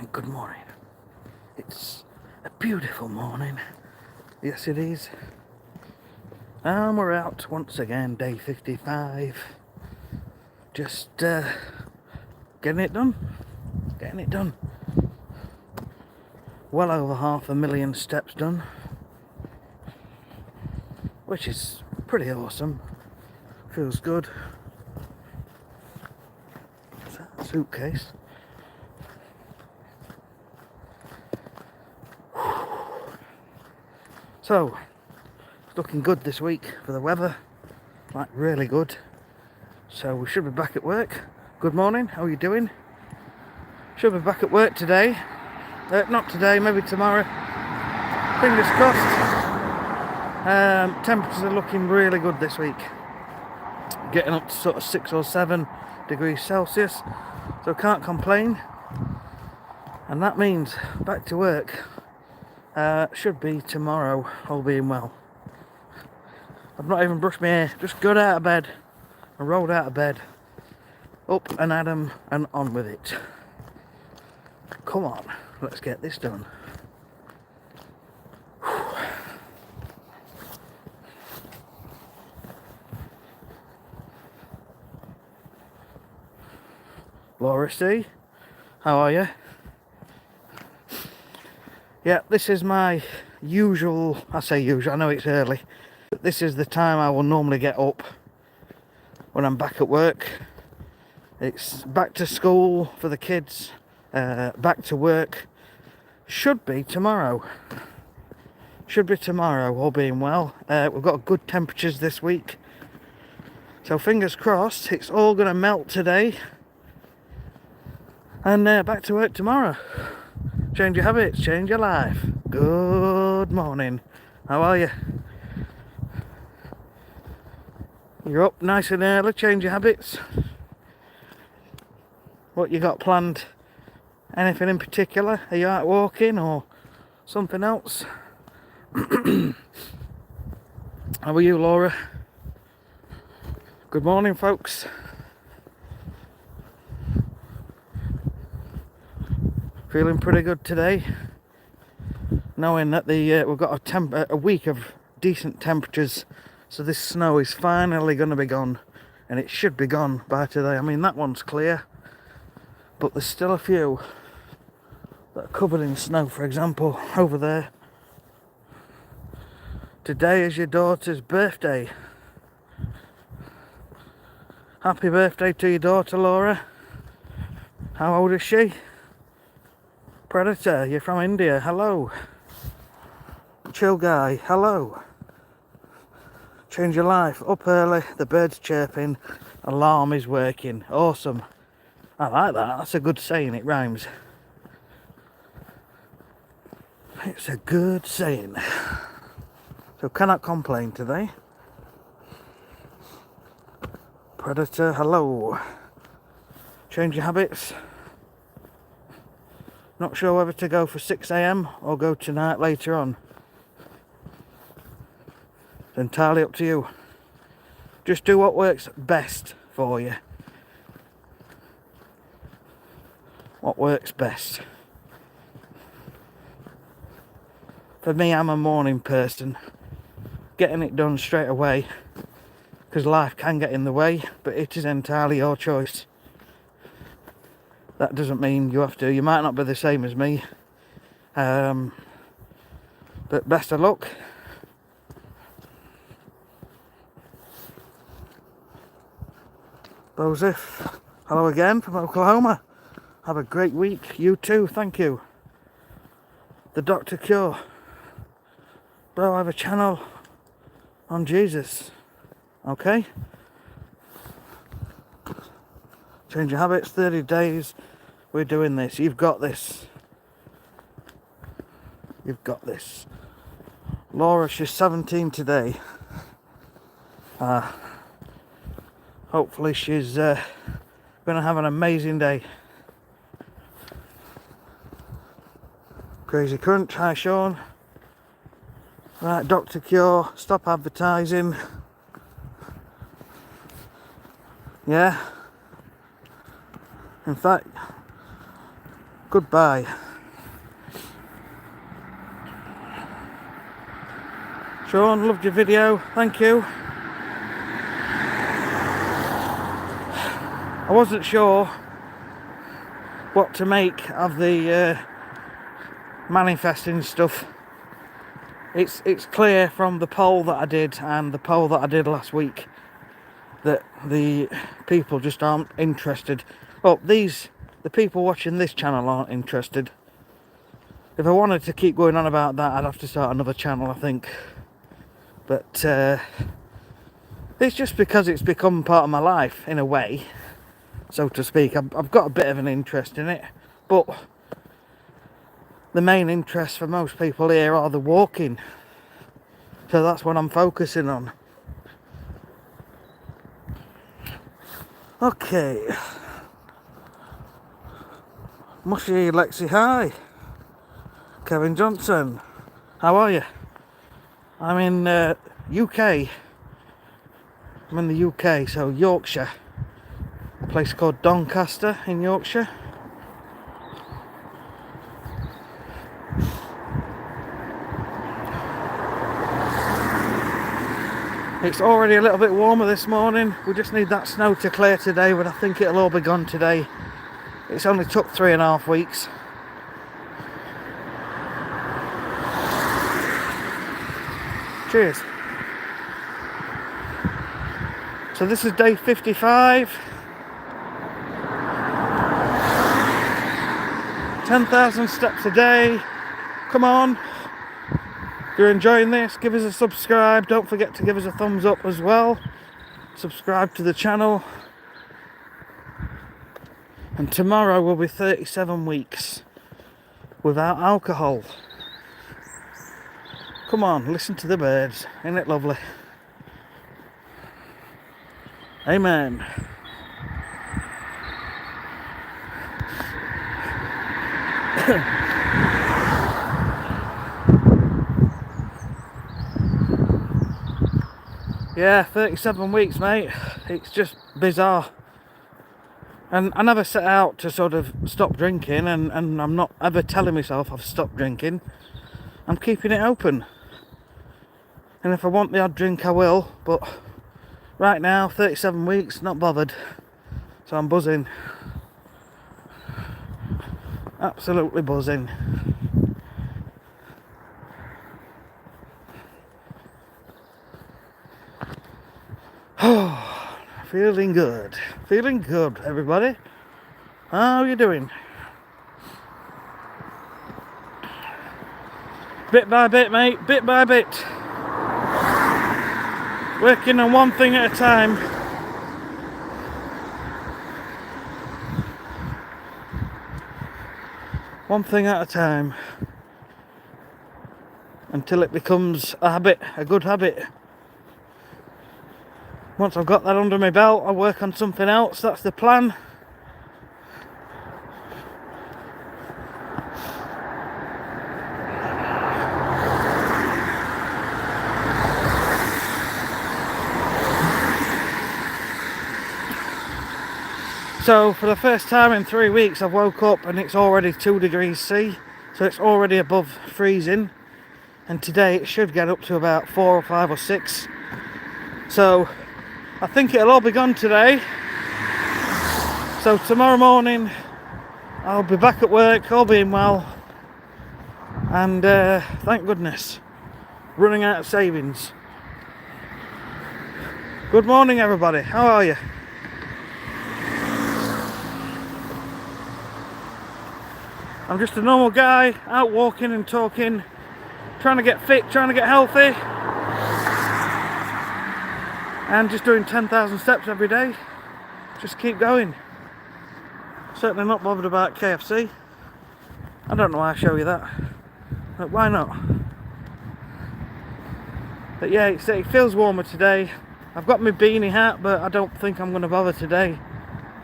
and good morning. It's a beautiful morning. Yes, it is. And we're out once again, day 55. Just getting it done. Well over 500,000 steps done, which is pretty awesome. Feels good. What's that? Suitcase. So, it's looking good this week for the weather, like really good. So we should be back at work. Good morning, how are you doing? Should be back at work today. Not today, maybe tomorrow. Fingers crossed. Temperatures are looking really good this week. Getting up to sort of 6 or 7 degrees Celsius. So can't complain. And that means back to work. Should be tomorrow, all being well. I've not even brushed my hair, just got out of bed. I rolled out of bed, up and at 'em and on with it. Come on, let's get this done. Laura C, how are you? Yeah, this is my usual, I say usual, I know it's early, but this is the time I will normally get up when I'm back at work. It's back to school for the kids, back to work. Should be tomorrow, all being well. We've got good temperatures this week, so fingers crossed it's all going to melt today, and back to work tomorrow. Change your habits, change your life. Good morning. How are you? You're up nice and early, change your habits. What you got planned? Anything in particular? Are you out walking or something else? How are you, Laura? Good morning, folks. Feeling pretty good today, knowing that we've got a week of decent temperatures, so this snow is finally going to be gone, and it should be gone by today. I mean, that one's clear, but there's still a few that are covered in snow. For example, over there. Today is your daughter's birthday. Happy birthday to your daughter, Laura. How old is she? Predator, you're from India, hello. Chill guy, hello. Change your life, up early, the birds chirping, alarm is working, awesome. I like that, that's a good saying, it rhymes. It's a good saying. So cannot complain today. Predator, hello. Change your habits. Not sure whether to go for 6 AM or go tonight later on. It's entirely up to you. Just do what works best for you. What works best. For me, I'm a morning person. Getting it done straight away, because life can get in the way, but it is entirely your choice. That doesn't mean you have to. You might not be the same as me. But best of luck. Joseph, hello again from Oklahoma. Have a great week. You too, thank you. The Dr. Cure. Bro, I have a channel on Jesus. Okay? Change your habits, 30 days. We're doing this. You've got this. You've got this. Laura, she's 17 today. Hopefully she's going to have an amazing day. Crazy Crunch, hi Sean. Right, Dr. Cure, stop advertising. Yeah. In fact, Goodbye. Sean, loved your video. Thank you. I wasn't sure what to make of the manifesting stuff. It's clear from the poll that I did and the poll that I did last week that the people just aren't interested. Well, the people watching this channel aren't interested. If I wanted to keep going on about that, I'd have to start another channel, I think. But it's just because it's become part of my life, in a way, so to speak. I've got a bit of an interest in it, but the main interest for most people here are the walking. So that's what I'm focusing on. Okay. Mushy Lexi, hi. Kevin Johnson, how are you? I'm in UK. I'm in the UK, so Yorkshire. A place called Doncaster in Yorkshire. It's already a little bit warmer this morning. We just need that snow to clear today, but I think it'll all be gone today. It's only took 3.5 weeks. Cheers. So this is day 55. 10,000 steps a day. Come on. If you're enjoying this, give us a subscribe. Don't forget to give us a thumbs up as well. Subscribe to the channel. And tomorrow will be 37 weeks without alcohol. Come on, listen to the birds. Ain't it lovely? Amen. Yeah, 37 weeks, mate. It's just bizarre. And I never set out to sort of stop drinking, and I'm not ever telling myself I've stopped drinking. I'm keeping it open. And if I want the odd drink, I will. But right now, 37 weeks, not bothered. So I'm buzzing. Absolutely buzzing. Oh, feeling good. Feeling good, everybody. How are you doing? Bit by bit, mate. Bit by bit. Working on one thing at a time. One thing at a time. Until it becomes a habit, a good habit. Once I've got that under my belt, I'll work on something else. That's the plan. So for the first time in 3 weeks, I've woke up and it's already 2 degrees C. So it's already above freezing. And today it should get up to about 4 or 5 or 6. So I think it'll all be gone today. So tomorrow morning I'll be back at work, all being well. And thank goodness, running out of savings. Good morning, everybody. How are you? I'm just a normal guy, out walking and talking, trying to get fit, trying to get healthy. And just doing 10,000 steps every day. Just keep going. Certainly not bothered about KFC. I don't know why I show you that. But why not? But yeah, it feels warmer today. I've got my beanie hat, but I don't think I'm going to bother today.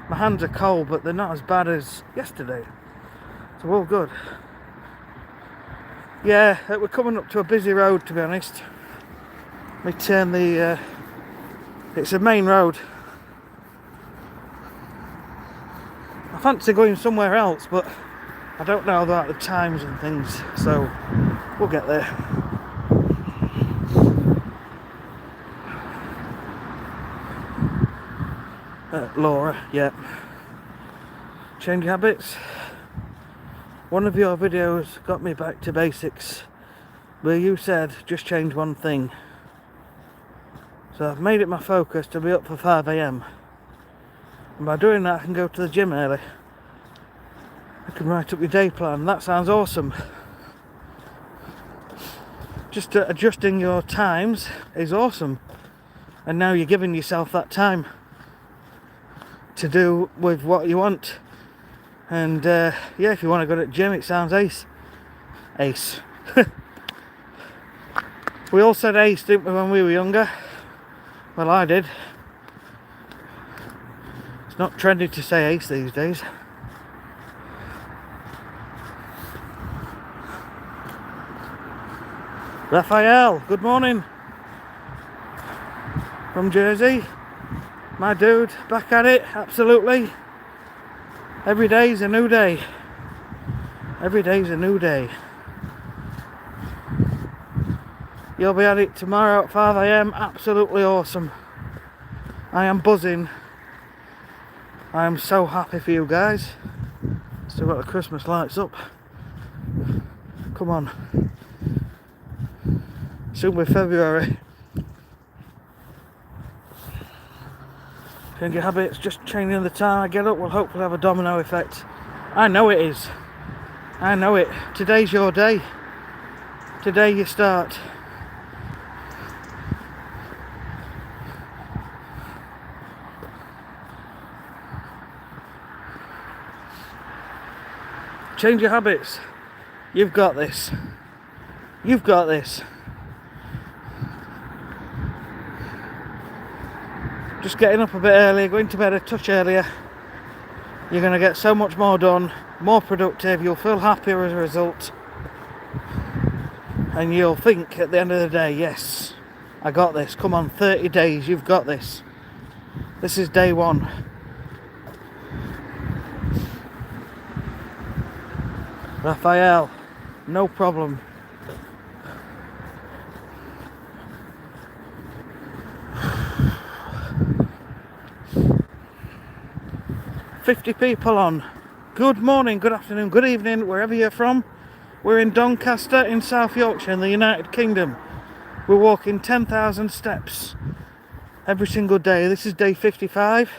My hands are cold, but they're not as bad as yesterday. So all good. Yeah, we're coming up to a busy road, to be honest. Let me turn the... it's a main road. I fancy going somewhere else, but I don't know about the times and things, so we'll get there. Laura, yeah. Change habits. One of your videos got me back to basics, where you said just change one thing. So I've made it my focus to be up for 5 AM. And by doing that I can go to the gym early. I can write up your day plan. That sounds awesome. Just adjusting your times is awesome. And now you're giving yourself that time to do with what you want. And yeah, if you want to go to the gym, it sounds ace. Ace. We all said ace, didn't we, when we were younger? Well, I did. It's not trendy to say ace these days. Raphael, good morning. From Jersey. My dude, back at it, absolutely. Every day's a new day. Every day's a new day. You'll be at it tomorrow at 5 AM, absolutely awesome. I am buzzing. I am so happy for you guys. Still got the Christmas lights up. Come on. Soon be February. Change your habits, just changing the time I get up will hopefully have a domino effect. I know it is. I know it. Today's your day. Today you start. Change your habits. You've got this. You've got this. Just getting up a bit earlier, going to bed a touch earlier, you're going to get so much more done, more productive, you'll feel happier as a result, and you'll think at the end of the day, yes, I got this. Come on, 30 days, you've got this. This is day one. Raphael, no problem. $50 people on. Good morning, good afternoon, good evening, wherever you're from. We're in Doncaster in South Yorkshire in the United Kingdom. We're walking 10,000 steps every single day. This is day 55.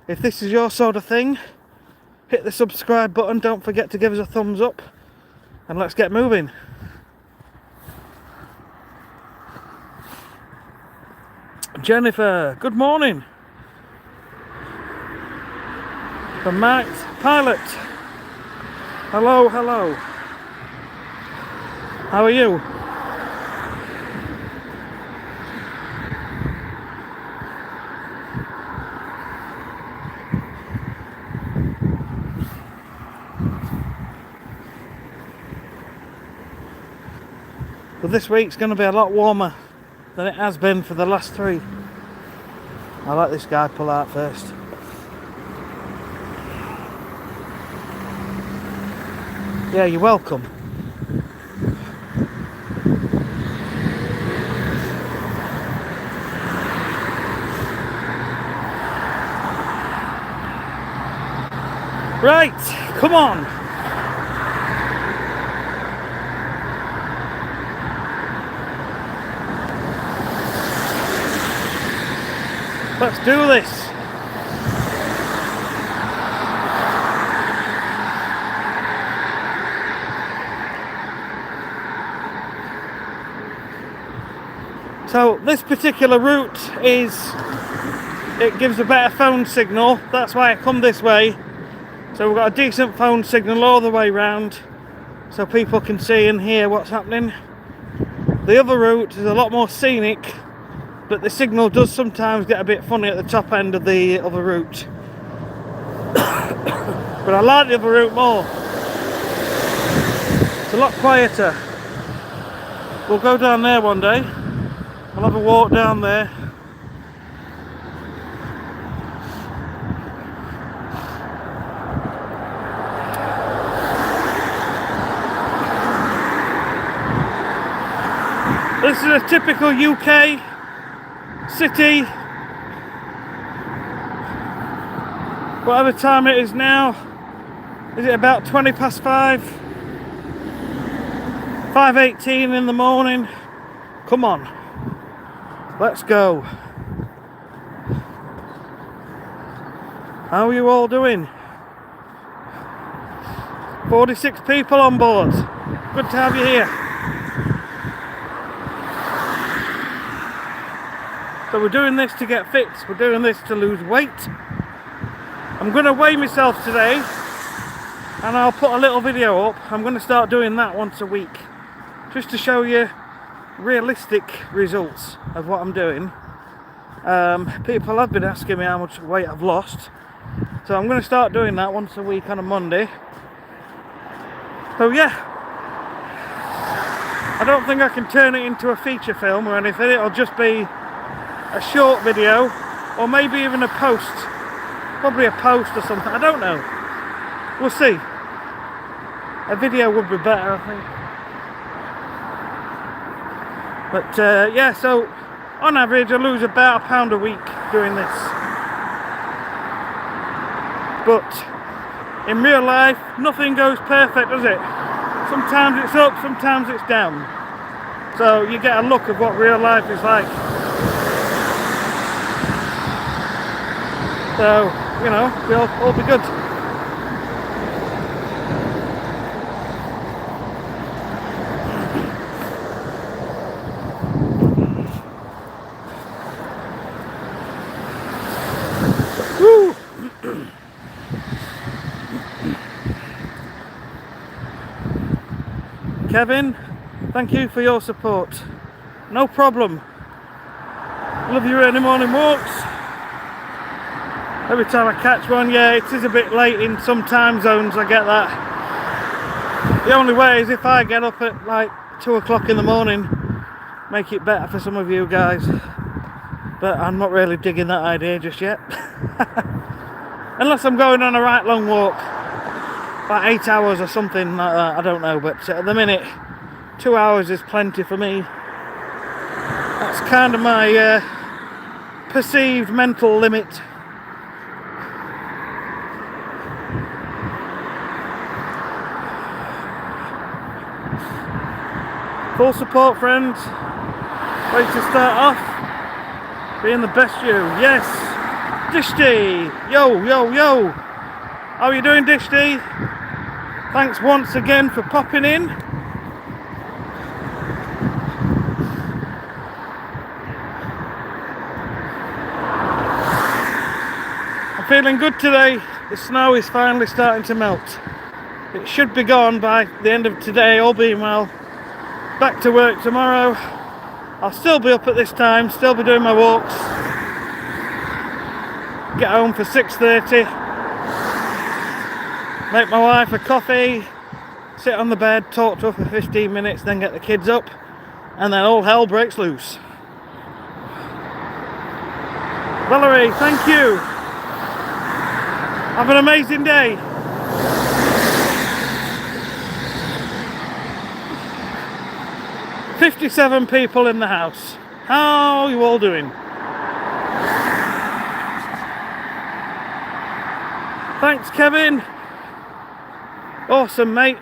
If this is your sort of thing, hit the subscribe button. Don't forget to give us a thumbs up. And let's get moving. Jennifer, good morning. From Matt Pilot. Hello, hello. How are you? Well, this week's going to be a lot warmer than it has been for the last 3. I'll let this guy pull out first. Yeah, you're welcome. Right, come on. Let's do this. So this particular route it gives a better phone signal. That's why I come this way. So we've got a decent phone signal all the way round, so people can see and hear what's happening. The other route is a lot more scenic, but the signal does sometimes get a bit funny at the top end of the other route. But I like the other route more. It's a lot quieter. We'll go down there one day. We'll have a walk down there. This is a typical UK city. Whatever time it is now. Is it about 20 past 5? 5:18 in the morning. Come on. Let's go. How are you all doing? 46 people on board. Good to have you here. So we're doing this to get fit. We're doing this to lose weight. I'm going to weigh myself today and I'll put a little video up. I'm going to start doing that once a week just to show you realistic results of what I'm doing. People have been asking me how much weight I've lost, so I'm going to start doing that once a week on a Monday. So yeah, I don't think I can turn it into a feature film or anything. It'll just be a short video, or maybe even a post, probably a post or something, I don't know, we'll see. A video would be better, I think. But yeah, so on average I lose about £1 a week doing this. But in real life nothing goes perfect, does it? Sometimes it's up, sometimes it's down. So you get a look of what real life is like. So, you know, we'll all be good. Woo! Kevin, thank you for your support. No problem. Love your early morning walks. Every time I catch one, yeah, it is a bit late in some time zones, I get that. The only way is if I get up at like 2 o'clock in the morning, make it better for some of you guys. But I'm not really digging that idea just yet. Unless I'm going on a right long walk, like 8 hours or something like that, I don't know. But at the minute, 2 hours is plenty for me. That's kind of my perceived mental limit. Full support, friends. Way to start off. Being the best you. Yes. Dishty. Yo, yo, yo. How are you doing, Dishty? Thanks once again for popping in. I'm feeling good today. The snow is finally starting to melt. It should be gone by the end of today, all being well. Back to work tomorrow. I'll still be up at this time, still be doing my walks. Get home for 6:30. Make my wife a coffee. Sit on the bed, talk to her for 15 minutes, then get the kids up. And then all hell breaks loose. Valerie, thank you. Have an amazing day. "57 people in the house. How are you all doing?" Thanks, Kevin. Awesome, mate.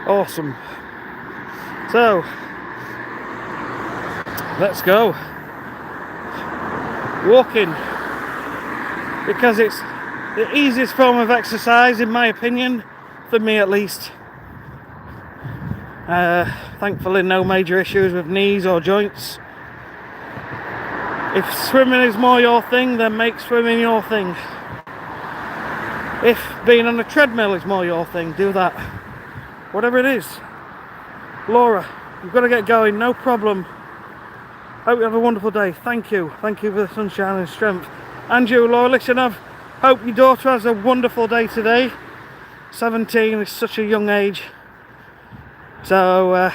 Awesome. So, let's go. Walking. Because it's the easiest form of exercise, in my opinion, for me at least. Thankfully no major issues with knees or joints. If swimming is more your thing, then make swimming your thing. If being on a treadmill is more your thing, do that. Whatever it is. Laura, you've got to get going, no problem. Hope you have a wonderful day. Thank you. Thank you for the sunshine and strength. And you, Laura, listen, hope your daughter has a wonderful day today. 17 is such a young age. So,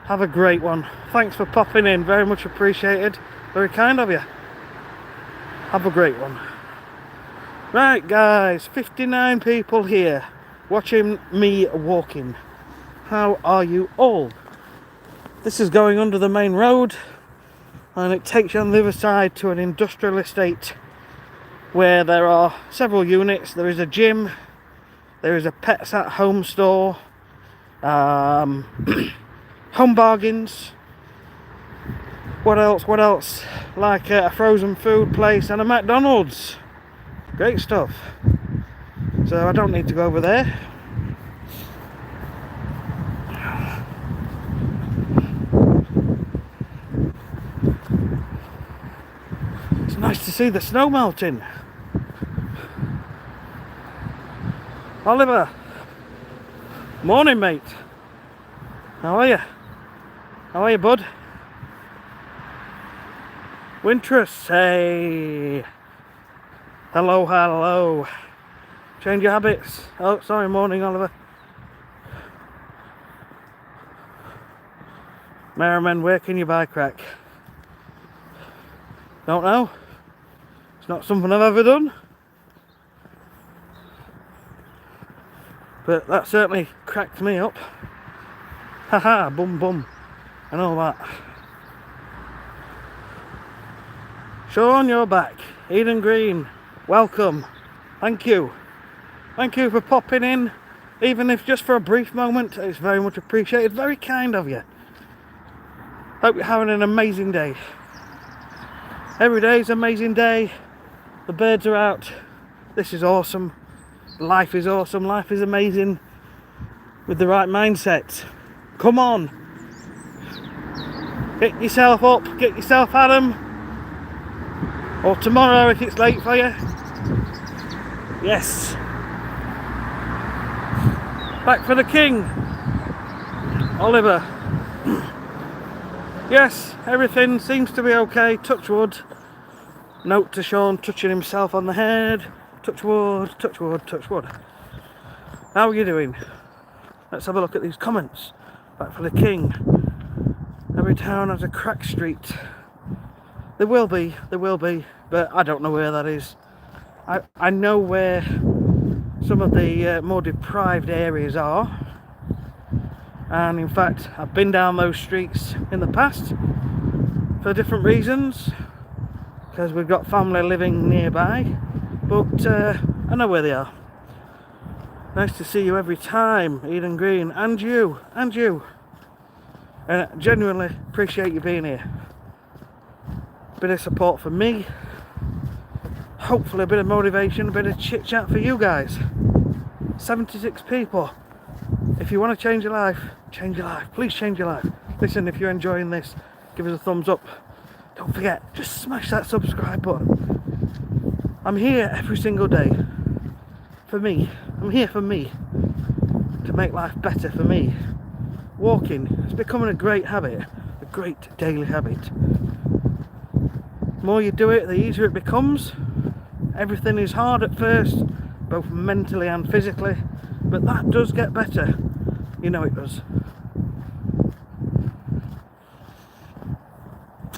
have a great one. Thanks for popping in. Very much appreciated. Very kind of you. Have a great one. Right guys, 59 people here watching me walking. How are you all? This is going under the main road and it takes you on the other side to an industrial estate where there are several units. There is a gym, there is a pets at home store, home bargains. What else? Like a frozen food place and a McDonald's. Great stuff. So I don't need to go over there. It's nice to see the snow melting. Oliver. Morning, mate. How are you? How are you, bud? Wintress, hey. Hello. Change your habits. Oh, sorry, morning, Oliver. Merriman, where can you buy crack? Don't know. It's not something I've ever done. But that certainly cracked me up. Haha, bum, and all that. Sean, you're back. Eden Green, welcome. Thank you for popping in, even if just for a brief moment. It's very much appreciated. Very kind of you. Hope you're having an amazing day. Every day is an amazing day. The birds are out. This is awesome. Life is awesome. Life is amazing with the right mindset. Come on, get yourself up, get yourself at 'em, or tomorrow if it's late for you. Yes, back for the king, Oliver. Yes, everything seems to be okay, touch wood. Note to Sean touching himself on the head. Touch wood, touch wood, touch wood. How are you doing? Let's have a look at these comments. Back for the king. Every town has a crack street. There will be, but I don't know where that is. I know where some of the more deprived areas are, and in fact I've been down those streets in the past for different reasons, because we've got family living nearby, but I know where they are. Nice to see you every time, Eden Green, and you. And I genuinely appreciate you being here. Bit of support for me, hopefully a bit of motivation, a bit of chit chat for you guys. 76 people. If you want to change your life, please change your life. Listen, if you're enjoying this, give us a thumbs up. Don't forget, just smash that subscribe button. I'm here every single day for me. I'm here for me, to make life better for me. Walking is becoming a great habit, a great daily habit. The more you do it, the easier it becomes. Everything is hard at first, both mentally and physically, but that does get better. You know it does.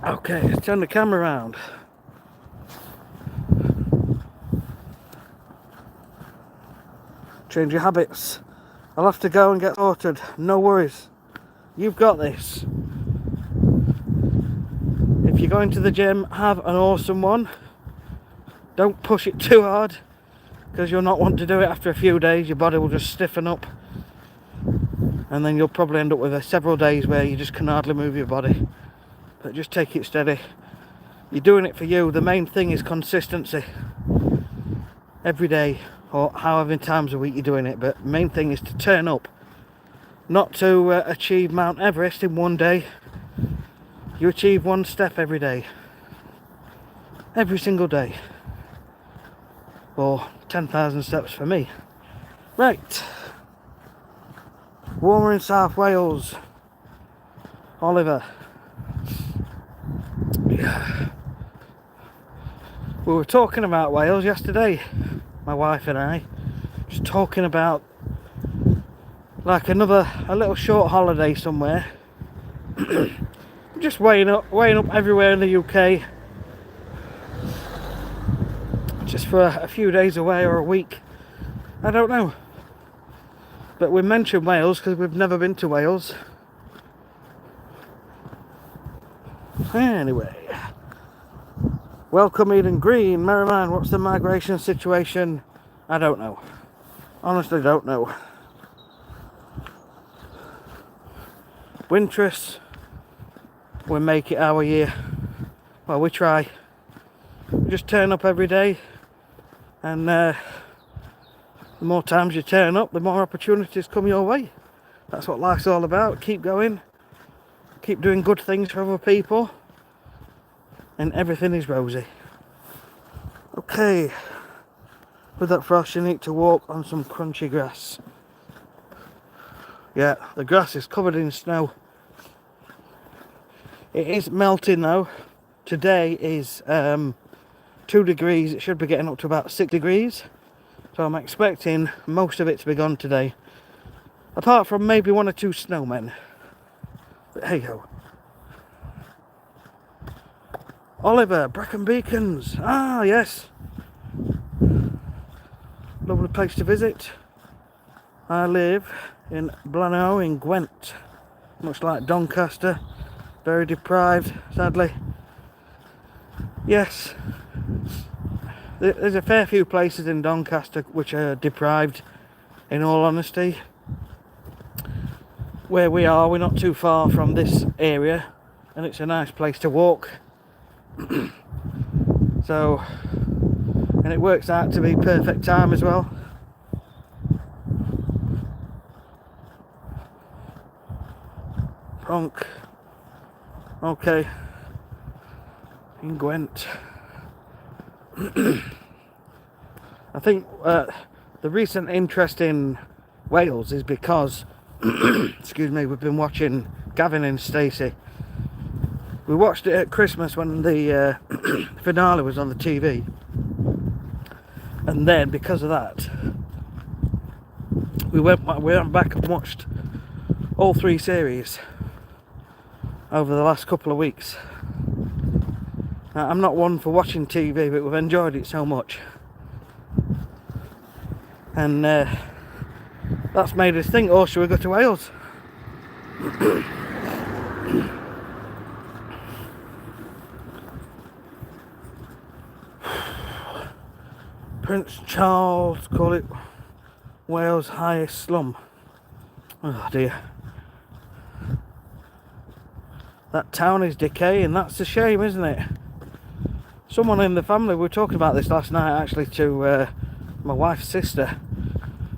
Okay, let's turn the camera around. Change your habits. I'll have to go and get sorted. No worries. You've got this. If you're going to the gym, have an awesome one. Don't push it too hard, because you'll not want to do it after a few days. Your body will just stiffen up, and then you'll probably end up with several days where you just can hardly move your body. But just take it steady. You're doing it for you. The main thing is consistency. Every day, or however many times a week you're doing it, but the main thing is to turn up. Not to achieve Mount Everest in one day. You achieve one step every day. Every single day. Or 10,000 steps for me. Right. Warmer in South Wales. Oliver. Yeah. We were talking about Wales yesterday, my wife and I, just talking about like a little short holiday somewhere. Just weighing up everywhere in the UK, just for a few days away or a week. I don't know. But we mentioned Wales because we've never been to Wales. Anyway. Welcome Eden Green, Merriman. What's the migration situation? I don't know. Honestly don't know. Winters, we make it our year. Well, we try. We just turn up every day, and the more times you turn up, the more opportunities come your way. That's what life's all about. Keep going, keep doing good things for other people, and everything is rosy. Okay, with that frost you need to walk on some crunchy grass. Yeah, the grass is covered in snow. It is melting though. Today is 2 degrees. It should be getting up to about 6 degrees. So I'm expecting most of it to be gone today. Apart from maybe 1 or 2 snowmen. But hey ho. Oliver, Brecon Beacons. Ah, yes. Lovely place to visit. I live in Blanau in Gwent. Much like Doncaster. Very deprived, sadly. Yes. There's a fair few places in Doncaster which are deprived, in all honesty. Where we are, we're not too far from this area, and it's a nice place to walk. So, and it works out to be perfect time as well. Pronk. Okay. In Gwent. I think the recent interest in Wales is because excuse me, we've been watching Gavin and Stacey. We watched it at Christmas when the finale was on the TV, and then because of that we went back and watched all 3 series over the last couple of weeks. I'm not one for watching TV, but we've enjoyed it so much, and that's made us think, oh, should we go to Wales? Prince Charles call it Wales' highest slum. Oh dear. That town is decaying. That's a shame, isn't it? Someone in the family, we were talking about this last night actually to my wife's sister,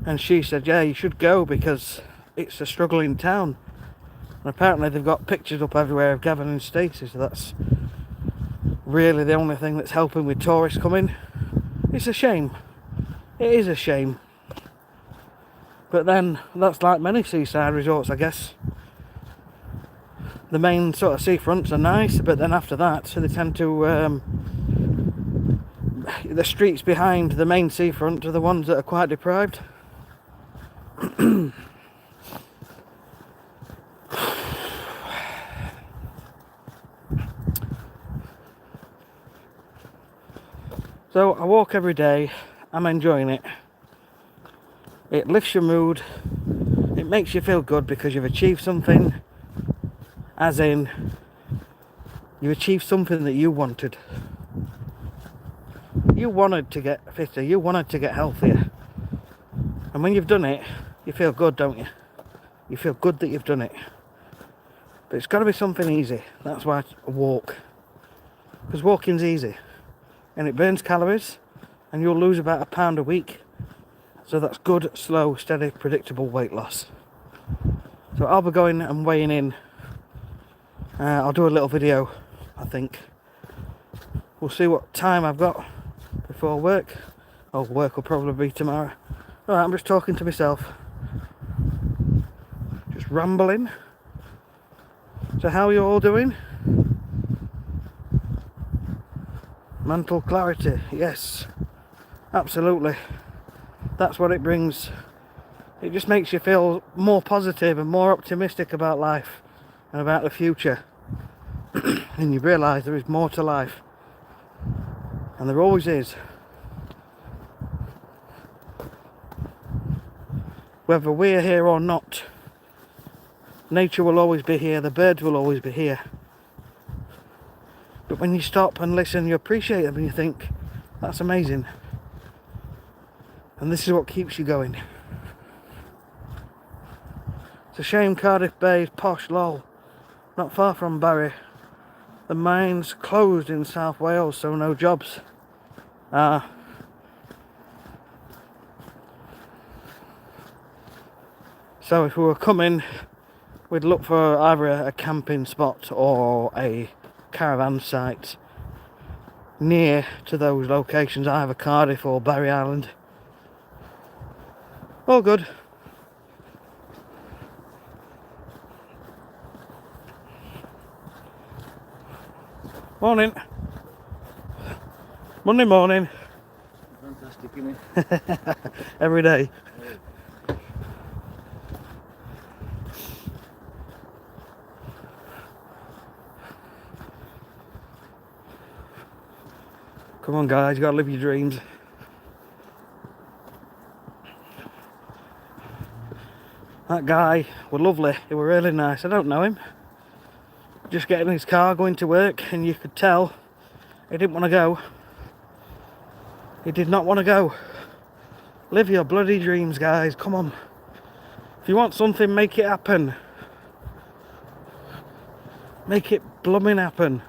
and she said, yeah, you should go because it's a struggling town. And apparently they've got pictures up everywhere of Gavin and Stacey, so that's really the only thing that's helping with tourists coming. It's a shame. It is a shame. But then that's like many seaside resorts, I guess. The main sort of seafronts are nice, but then after that, so they tend to the streets behind the main seafront are the ones that are quite deprived. So I walk every day. I'm enjoying it. It lifts your mood. It makes you feel good because you've achieved something. As in, you achieved something that you wanted. You wanted to get fitter. You wanted to get healthier. And when you've done it, you feel good, don't you? You feel good that you've done it. But it's got to be something easy. That's why I walk. Because walking's easy. And it burns calories. And you'll lose about £1 a week. So that's good, slow, steady, predictable weight loss. So I'll be going and weighing in. I'll do a little video, I think. We'll see what time I've got before work. Oh, work will probably be tomorrow. Alright, I'm just talking to myself. Just rambling. So how are you all doing? Mental clarity, yes. Absolutely. That's what it brings. It just makes you feel more positive and more optimistic about life and about the future. And you realise there is more to life. And there always is. Whether we're here or not, nature will always be here, the birds will always be here. But when you stop and listen, you appreciate them and you think, that's amazing. And this is what keeps you going. It's a shame Cardiff Bay is posh, lol. Not far from Barry. The mines closed in South Wales, so no jobs. So if we were coming, we'd look for either a camping spot or a caravan site near to those locations, either Cardiff or Barry Island. All good. Morning. Monday morning. Fantastic, isn't it? Every day. Come on guys, you gotta live your dreams. That guy was lovely, he was really nice. I don't know him. Just getting in his car, going to work, and you could tell he didn't want to go. He did not want to go. Live your bloody dreams, guys, come on. If you want something, make it happen. Make it blooming happen.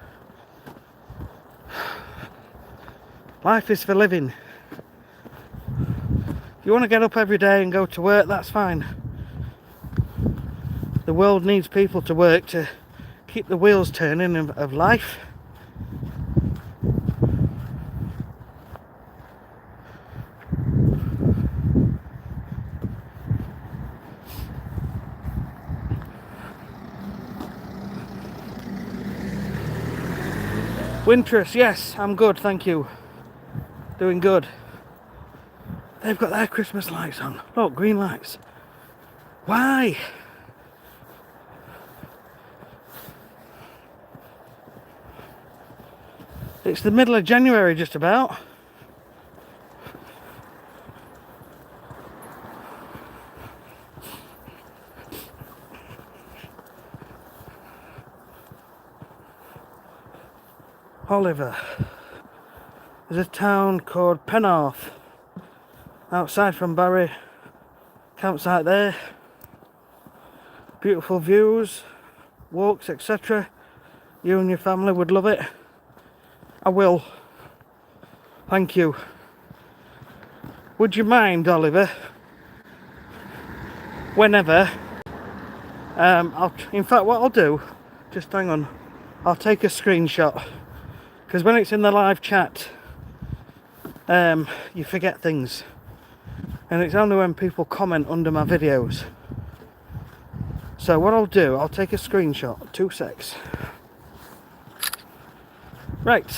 Life is for living. If you want to get up every day and go to work, that's fine. The world needs people to work to keep the wheels turning of life. Winters, yes, I'm good, thank you. Doing good. They've got their Christmas lights on. Look, green lights. Why? It's the middle of January just about. Oliver. There's a town called Penarth outside from Barry. Campsite there. Beautiful views, walks, etc. You and your family would love it. I will. Thank you. Would you mind, Oliver? Whenever. In fact, what I'll do, just hang on. I'll take a screenshot. Because when it's in the live chat, you forget things. And it's only when people comment under my videos. So what I'll do, I'll take a screenshot. 2 secs. Right.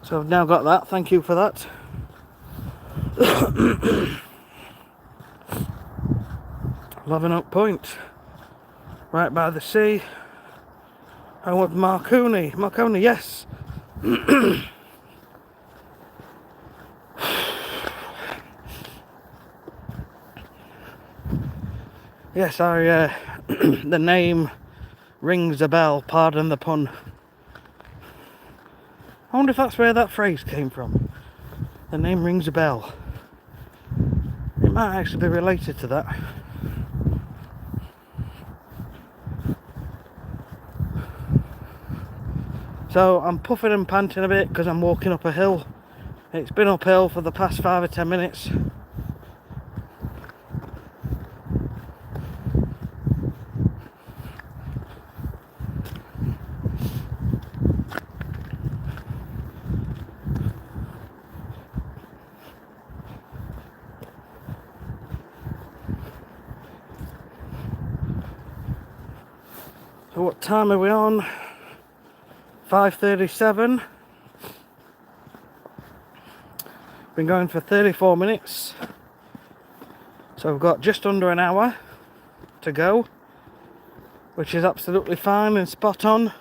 So I've now got that. Thank you for that. 11 Oak Point. Right by the sea. Home of Marconi. Marconi, yes. Yes, the name rings a bell, pardon the pun. I wonder if that's where that phrase came from. The name rings a bell. It might actually be related to that. So I'm puffing and panting a bit because I'm walking up a hill. It's been uphill for the past 5 or 10 minutes. So what time are we on? 5:37. Been going for 34 minutes. So we've got just under an hour to go, which is absolutely fine and spot on.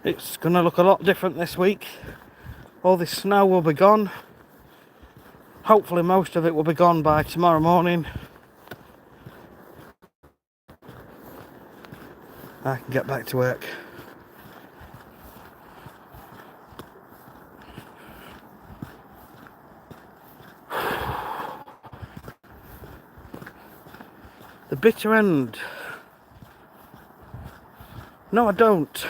It's going to look a lot different this week all this snow will be gone. Hopefully most of it will be gone by tomorrow morning. I can get back to work. The bitter end. No, I don't.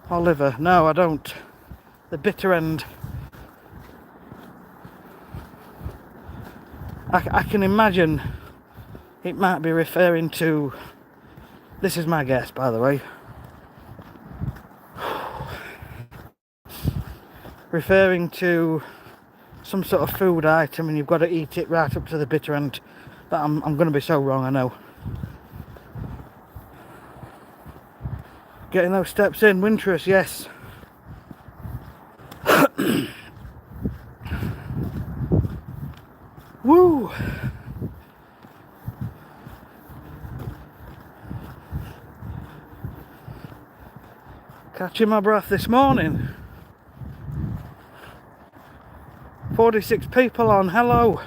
Oliver, no, I don't. The bitter end. I can imagine it might be referring to, this is my guess by the way, referring to some sort of food item and you've got to eat it right up to the bitter end. But I'm going to be so wrong, I know. Getting those steps in, Winters, yes. Woo! Catching my breath this morning. 46 people on, hello.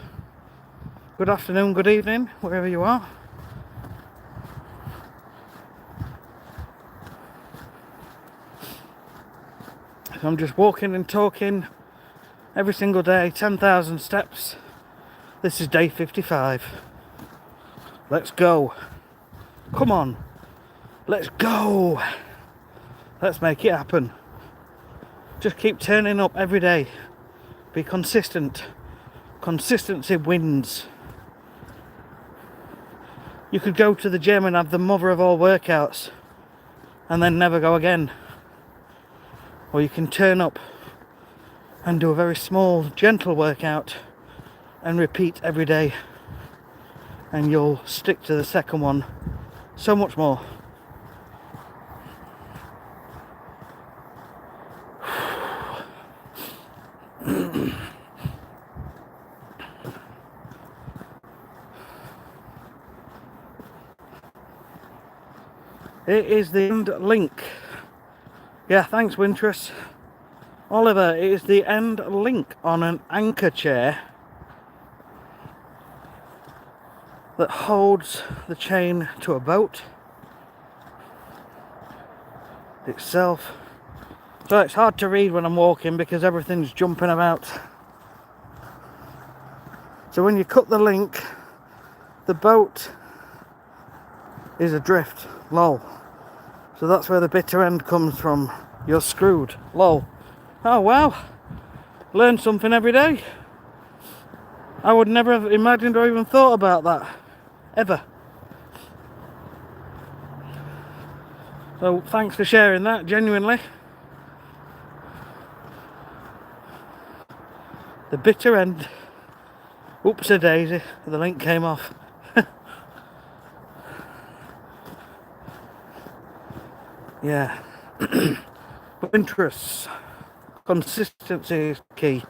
Good afternoon, good evening, wherever you are. So I'm just walking and talking every single day, 10,000 steps. This is day 55. Let's go. Come on. Let's go. Let's make it happen. Just keep turning up every day. Be consistent. Consistency wins. You could go to the gym and have the mother of all workouts and then never go again. Or you can turn up and do a very small, gentle workout and repeat every day, and you'll stick to the second one so much more. It is the end link. Yeah, thanks Winters. Oliver, it is the end link on an anchor chair that holds the chain to a boat itself. So it's hard to read when I'm walking because everything's jumping about. So when you cut the link, the boat is adrift, lol. So that's where the bitter end comes from. You're screwed, lol. Oh wow, learn something every day. I would never have imagined or even thought about that, ever. So thanks for sharing that, genuinely. The bitter end. Oops a daisy, the link came off. Yeah. Interest. Consistency is key.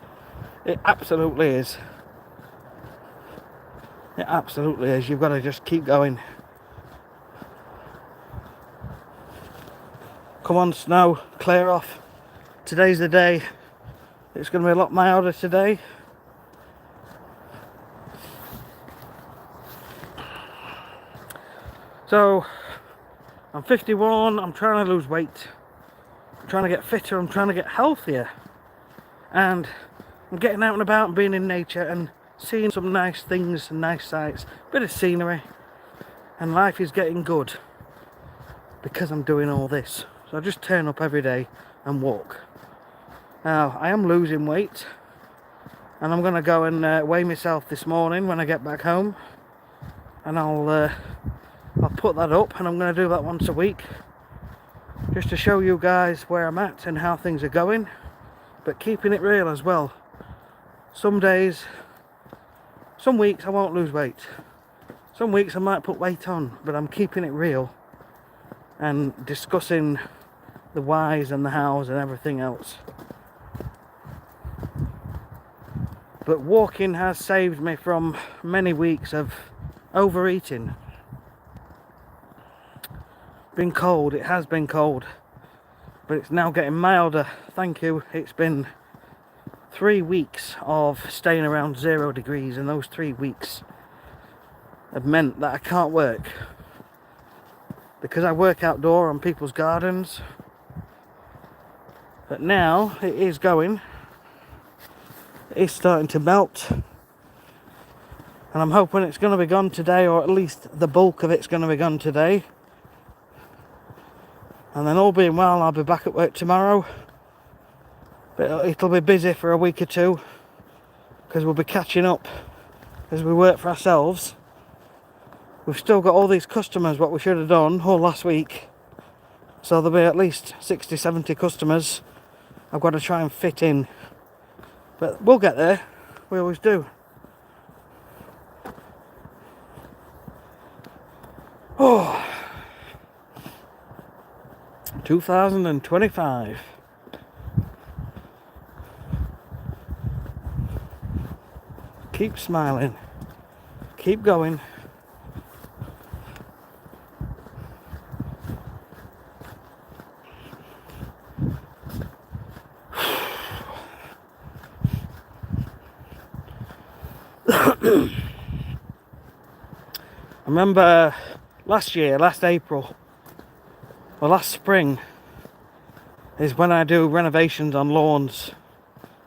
It absolutely is. It absolutely is. You've got to just keep going. Come on, snow, clear off. Today's the day. It's going to be a lot milder today. So, I'm 51, I'm trying to lose weight. I'm trying to get fitter, I'm trying to get healthier. And I'm getting out and about and being in nature and seeing some nice things and nice sights. Bit of scenery. And life is getting good because I'm doing all this. So I just turn up every day and walk. Now, I am losing weight. And I'm going to go and weigh myself this morning when I get back home. And I'll put that up, and I'm going to do that once a week. Just to show you guys where I'm at and how things are going. But keeping it real as well. Some days, some weeks I won't lose weight. Some weeks I might put weight on, but I'm keeping it real. And discussing the whys and the hows and everything else. But walking has saved me from many weeks of overeating. been cold. It has been cold, but it's now getting milder. Thank you. It's been 3 weeks of staying around 0 degrees, and those 3 weeks have meant that I can't work because I work outdoor on people's gardens. But now it is going. It's starting to melt, and I'm hoping it's going to be gone today, or at least the bulk of it's going to be gone today. And then all being well, I'll be back at work tomorrow. But it'll be busy for a week or two because we'll be catching up as we work for ourselves. We've still got all these customers what we should have done all last week, so there'll be at least 60-70 customers I've got to try and fit in, but we'll get there. We always do. Oh, 2025. Keep smiling, keep going. I remember last April, or last spring, is when I do renovations on lawns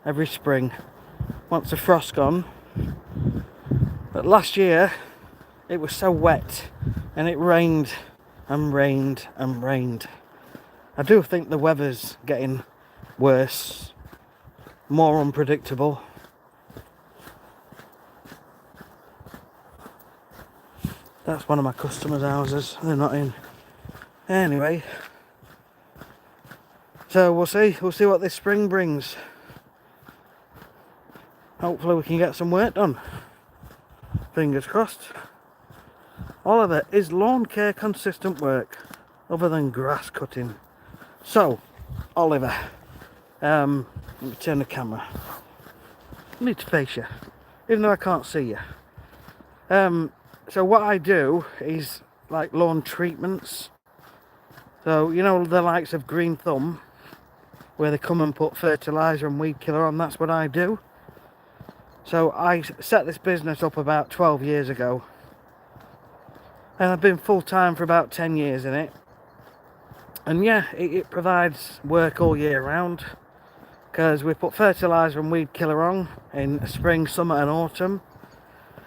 every spring, once the frost's gone. But last year, it was so wet, and it rained and rained and rained. I do think the weather's getting worse, more unpredictable. That's one of my customers' houses. They're not in. Anyway, so we'll see what this spring brings. Hopefully we can get some work done. Fingers crossed. Oliver, is lawn care consistent work other than grass cutting? So, Oliver, let me turn the camera. I need to face you, even though I can't see you. So what I do is like lawn treatments. So, you know, the likes of Green Thumb, where they come and put fertiliser and weed killer on, that's what I do. So I set this business up about 12 years ago, and I've been full-time for about 10 years in it. And yeah, it provides work all year round, because we put fertiliser and weed killer on in spring, summer and autumn.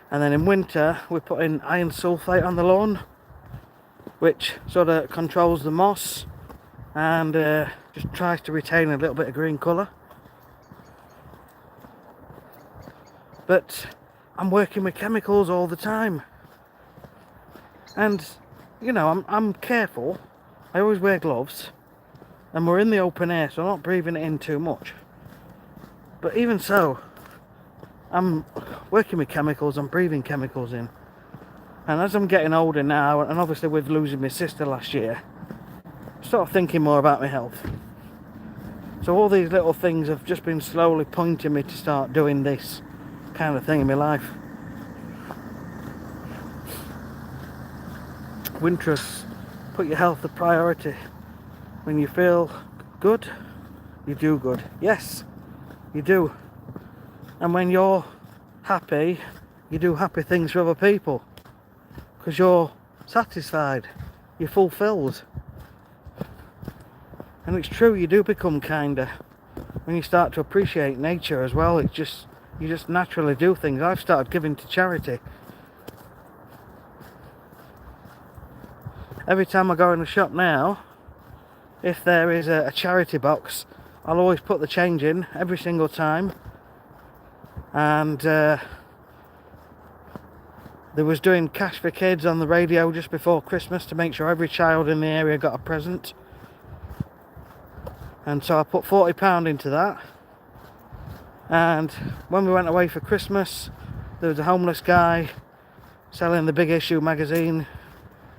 And then in winter, we put in iron sulfate on the lawn, which sort of controls the moss and just tries to retain a little bit of green colour. But I'm working with chemicals all the time. And, you know, I'm careful. I always wear gloves. And we're in the open air, so I'm not breathing it in too much. But even so, I'm working with chemicals, I'm breathing chemicals in. And as I'm getting older now, and obviously with losing my sister last year, I'm sort of thinking more about my health. So all these little things have just been slowly pointing me to start doing this kind of thing in my life. Winters, put your health a priority. When you feel good, you do good. Yes, you do. And when you're happy, you do happy things for other people, because you're satisfied, you're fulfilled. And it's true, you do become kinder when you start to appreciate nature as well. It's just, you just naturally do things. I've started giving to charity. Every time I go in the shop now, if there is a charity box, I'll always put the change in every single time. And there was doing Cash for Kids on the radio just before Christmas to make sure every child in the area got a present. And so I put £40 into that. And when we went away for Christmas, there was a homeless guy selling the Big Issue magazine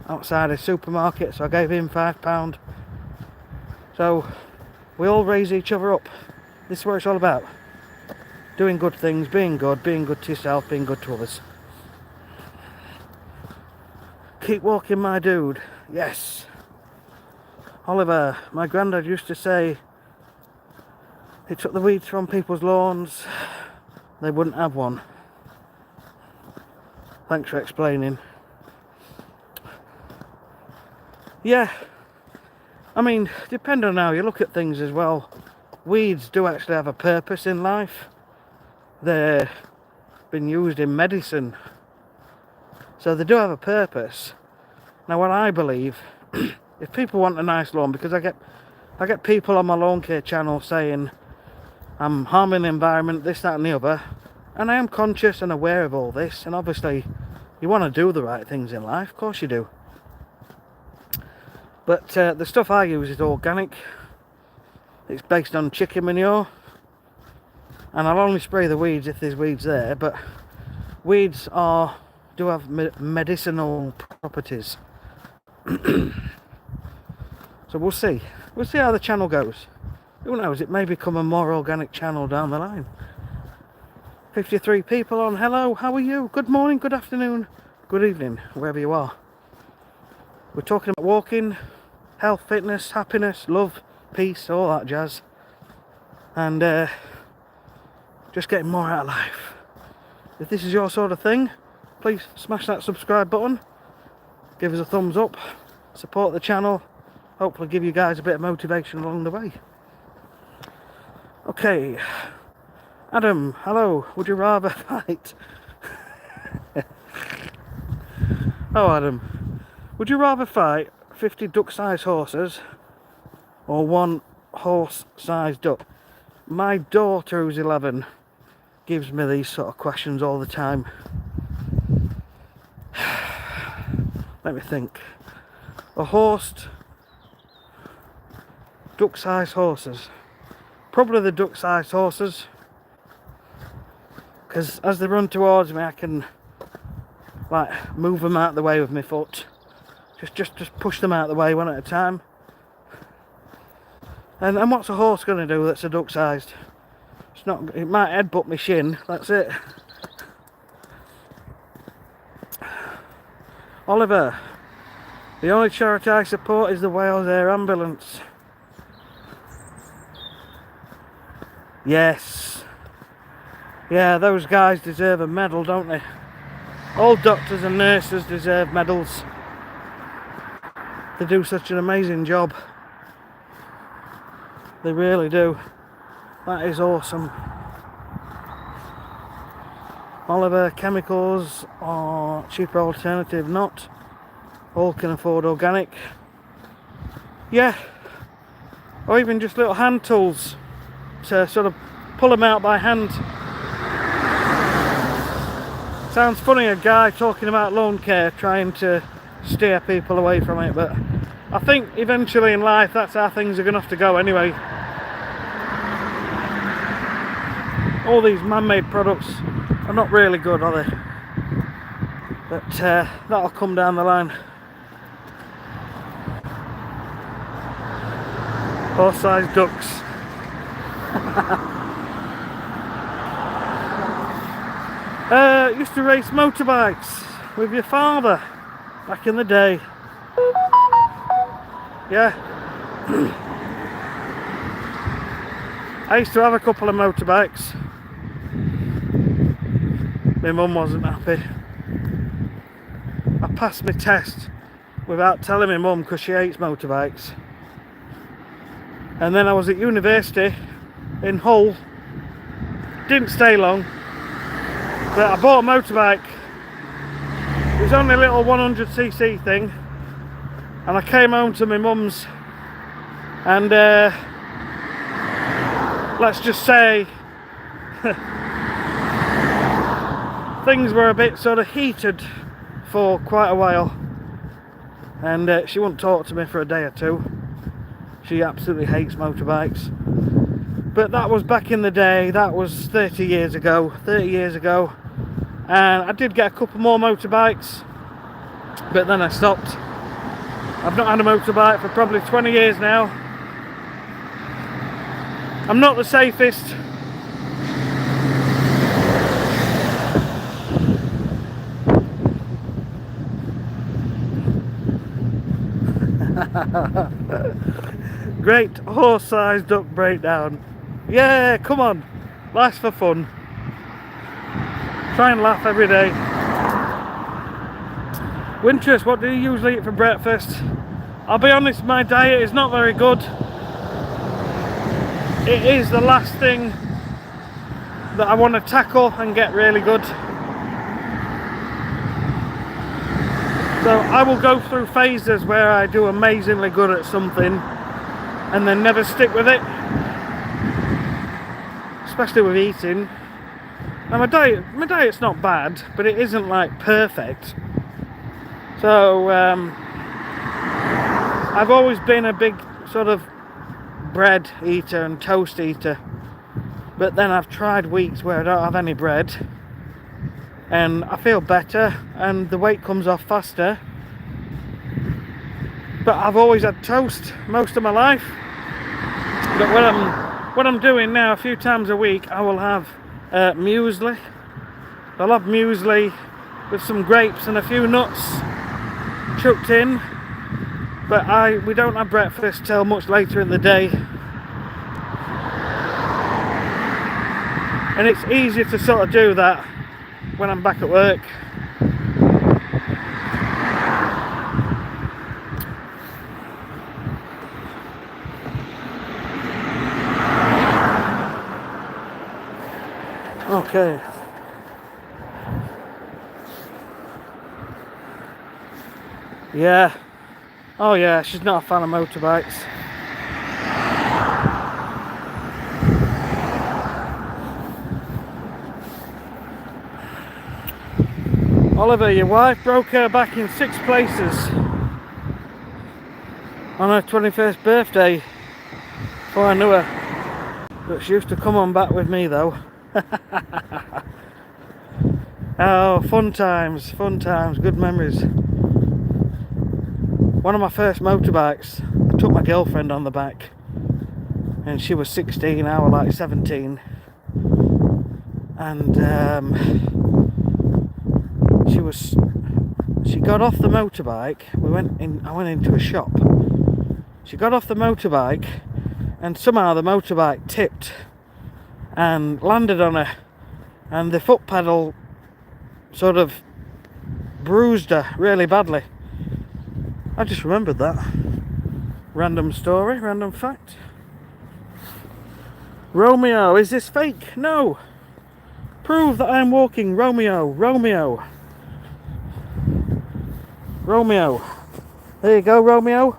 outside a supermarket, so I gave him £5. So we all raise each other up. This is what it's all about. Doing good things, being good to yourself, being good to others. Keep walking, my dude. Yes. Oliver, my granddad used to say he took the weeds from people's lawns, they wouldn't have one. Thanks for explaining. Yeah, I mean, depending on how you look at things as well, weeds do actually have a purpose in life. They've been used in medicine, so they do have a purpose. Now, what I believe, if people want a nice lawn, because I get people on my lawn care channel saying I'm harming the environment, this, that and the other, and I am conscious and aware of all this, and obviously you want to do the right things in life, of course you do. But the stuff I use is organic. It's based on chicken manure, and I'll only spray the weeds if there's weeds there, but weeds do have medicinal properties. So we'll see how the channel goes. Who knows, it may become a more organic channel down the line. 53 people on. Hello, how are you? Good morning, good afternoon, good evening, wherever you are. We're talking about walking, health, fitness, happiness, love, peace, all that jazz, and just getting more out of life. If this is your sort of thing, please smash that subscribe button, give us a thumbs up, support the channel, hopefully give you guys a bit of motivation along the way. Okay, Adam, hello, would you rather fight? Oh, Adam, would you rather fight 50 duck-sized horses or one horse-sized duck? My daughter, who's 11, gives me these sort of questions all the time. Let me think. Duck-sized horses. Probably the duck-sized horses, because as they run towards me I can like move them out of the way with my foot. Just push them out of the way one at a time. And what's a horse going to do that's a duck-sized? It might headbutt my shin, that's it. Oliver, the only charity I support is the Wales Air Ambulance. Yes. Yeah, those guys deserve a medal, don't they? All doctors and nurses deserve medals. They do such an amazing job. They really do. That is awesome. Oliver, chemicals are cheaper alternative, not all can afford organic. Yeah, or even just little hand tools to sort of pull them out by hand. Sounds funny, a guy talking about lawn care trying to steer people away from it, but I think eventually in life that's how things are going to have to go anyway. All these man-made products are not really good, are they? But that'll come down the line. Horse-sized ducks. Used to race motorbikes with your father back in the day. Yeah. I used to have a couple of motorbikes. My mum wasn't happy. I passed my test without telling my mum because she hates motorbikes. And then I was at university in Hull. Didn't stay long, but I bought a motorbike. It was only a little 100cc thing, and I came home to my mum's, and let's just say things were a bit sort of heated for quite a while, and she wouldn't talk to me for a day or two. She absolutely hates motorbikes. But that was back in the day. That was 30 years ago, and I did get a couple more motorbikes, but then I stopped. I've not had a motorbike for probably 20 years now. I'm not the safest. Great horse-sized duck breakdown. Yeah, come on. Life's for fun. Try and laugh every day. Winters, what do you usually eat for breakfast? I'll be honest, my diet is not very good. It is the last thing that I want to tackle and get really good. So I will go through phases where I do amazingly good at something and then never stick with it. Especially with eating. Now my diet's not bad, but it isn't like perfect. So I've always been a big sort of bread eater and toast eater, but then I've tried weeks where I don't have any bread and I feel better and the weight comes off faster. But I've always had toast most of my life. But what I'm doing now, a few times a week, I will have muesli. I'll have muesli with some grapes and a few nuts chucked in. But we don't have breakfast till much later in the day. And it's easier to sort of do that when I'm back at work. Okay. Yeah. Oh yeah, she's not a fan of motorbikes. Oliver, your wife broke her back in 6 places on her 21st birthday before I knew her. But she used to come on back with me though. Oh, fun times, good memories. One of my first motorbikes, I took my girlfriend on the back and she was 16, I was like 17. And she got off the motorbike. I went into a shop. She got off the motorbike and somehow the motorbike tipped and landed on her, and the foot pedal sort of bruised her really badly. I just remembered that. Random story, random fact. Romeo, is this fake? No. Prove that I am walking. Romeo. There you go, Romeo.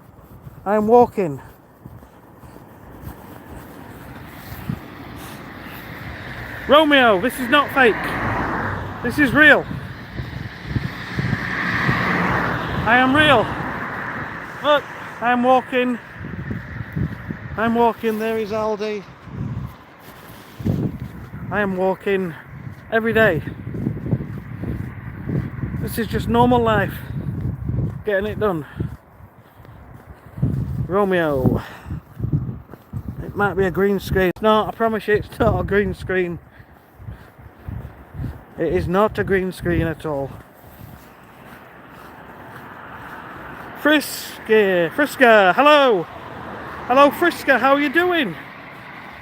I am walking. Romeo, this is not fake. This is real. I am real. Look, I am walking. I'm walking. There is Aldi. I am walking every day. This is just normal life. Getting it done. Romeo. It might be a green screen. It's not, I promise you it's not a green screen. It is not a green screen at all. Friska, hello. Hello Friska, how are you doing?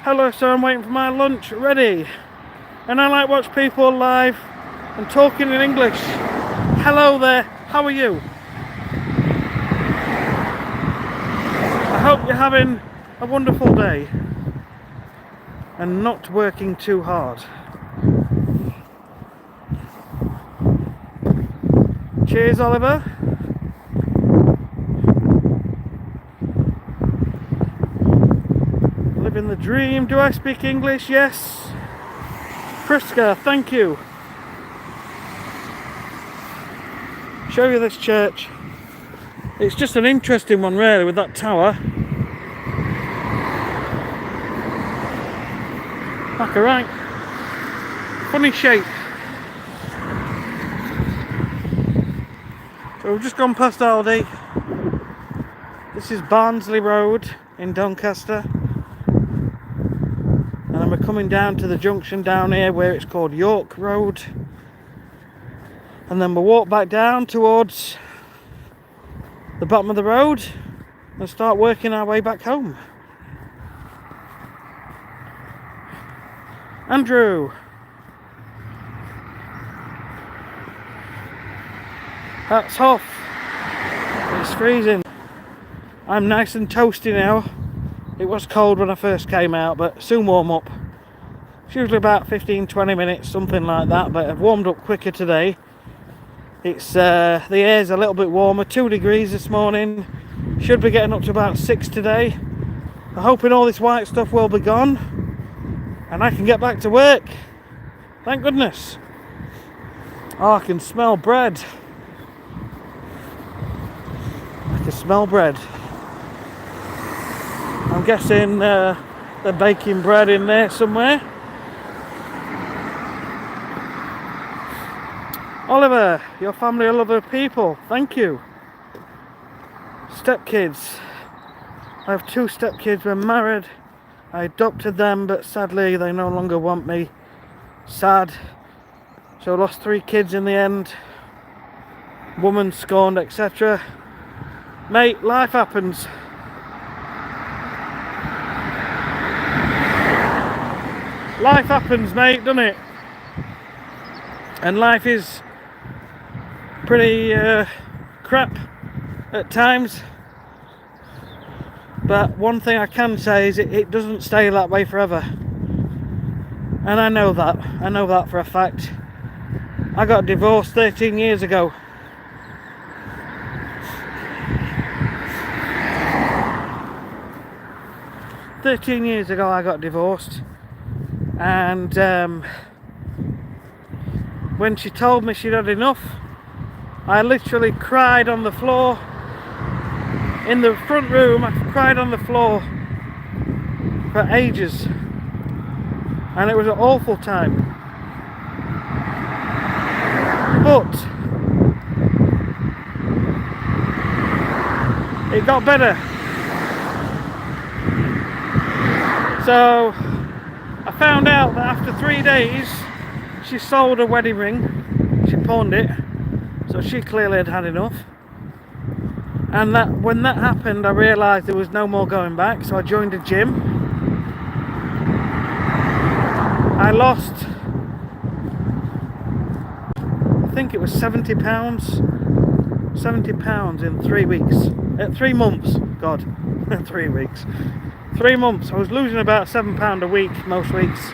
Hello, so I'm waiting for my lunch ready. And I like watch people live and talking in English. Hello there, how are you? I hope you're having a wonderful day and not working too hard. Cheers, Oliver. Living the dream. Do I speak English? Yes. Friska, thank you. Show you this church. It's just an interesting one really with that tower. Like a right funny shape. So we've just gone past Aldi. This is Barnsley Road in Doncaster. And then we're coming down to the junction down here where it's called York Road. And then we'll walk back down towards the bottom of the road and start working our way back home. Andrew. That's off. It's freezing. I'm nice and toasty now. It was cold when I first came out, but soon warm up. It's usually about 15-20 minutes, something like that, but I've warmed up quicker today. It's the air's a little bit warmer, 2 degrees this morning. Should be getting up to about 6 today. I'm hoping all this white stuff will be gone and I can get back to work. Thank goodness. Oh, I can smell bread. I can smell bread. I'm guessing they're baking bread in there somewhere. Oliver, your family are lovely people. Thank you. Stepkids. I have 2 stepkids. We're married. I adopted them, but sadly they no longer want me. Sad. So I lost 3 kids in the end. Woman scorned, etc. Mate, life happens. Life happens, mate, doesn't it? And life is pretty crap at times. But one thing I can say is it doesn't stay that way forever. And I know that. I know that for a fact. I got divorced 13 years ago. I got divorced. And when she told me she'd had enough, I literally cried on the floor. In the front room, I cried on the floor for ages. And it was an awful time. But it got better. So I found out that after 3 days she sold a wedding ring. She pawned it. So she clearly had had enough. And when that happened, I realised there was no more going back. So I joined a gym. I lost, I think it was 70 pounds. 70 pounds in 3 weeks. 3 months. God, 3 weeks. 3 months. I was losing about £7 a week most weeks.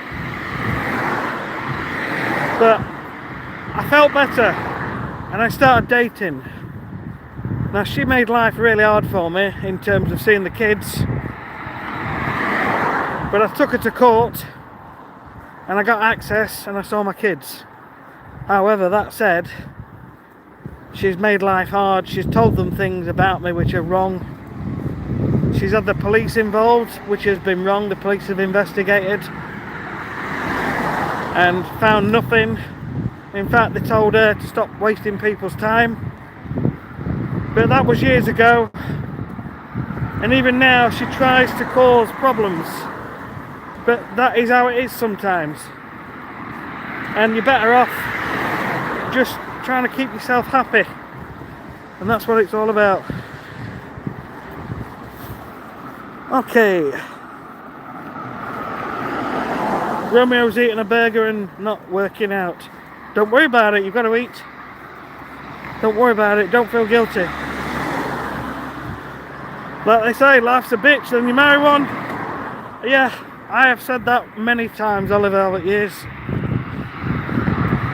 But I felt better and I started dating. Now she made life really hard for me in terms of seeing the kids. But I took her to court and I got access and I saw my kids. However, that said, she's made life hard. She's told them things about me which are wrong. She's had the police involved, which has been wrong. The police have investigated and found nothing. In fact, they told her to stop wasting people's time. But that was years ago. And even now, she tries to cause problems. But that is how it is sometimes. And you're better off just trying to keep yourself happy. And that's what it's all about. Okay. Romeo's eating a burger and not working out. Don't worry about it, you've got to eat. Don't worry about it, don't feel guilty. Like they say, life's a bitch, then you marry one. Yeah, I have said that many times, Oliver, over the years.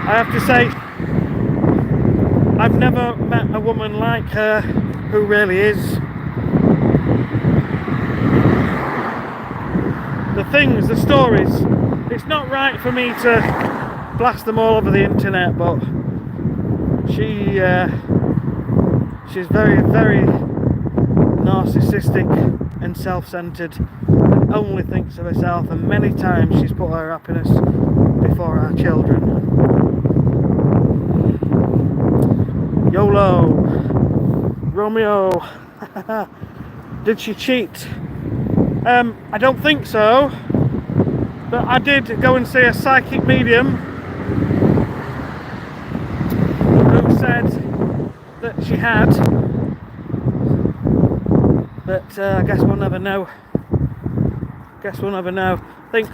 I have to say, I've never met a woman like her who really is. The things, the stories, it's not right for me to blast them all over the internet, but she's very, very narcissistic and self-centered and only thinks of herself, and many times she's put her happiness before our children. YOLO. Romeo. Did she cheat? I don't think so, but I did go and see a psychic medium who said that she had. But I guess we'll never know. I think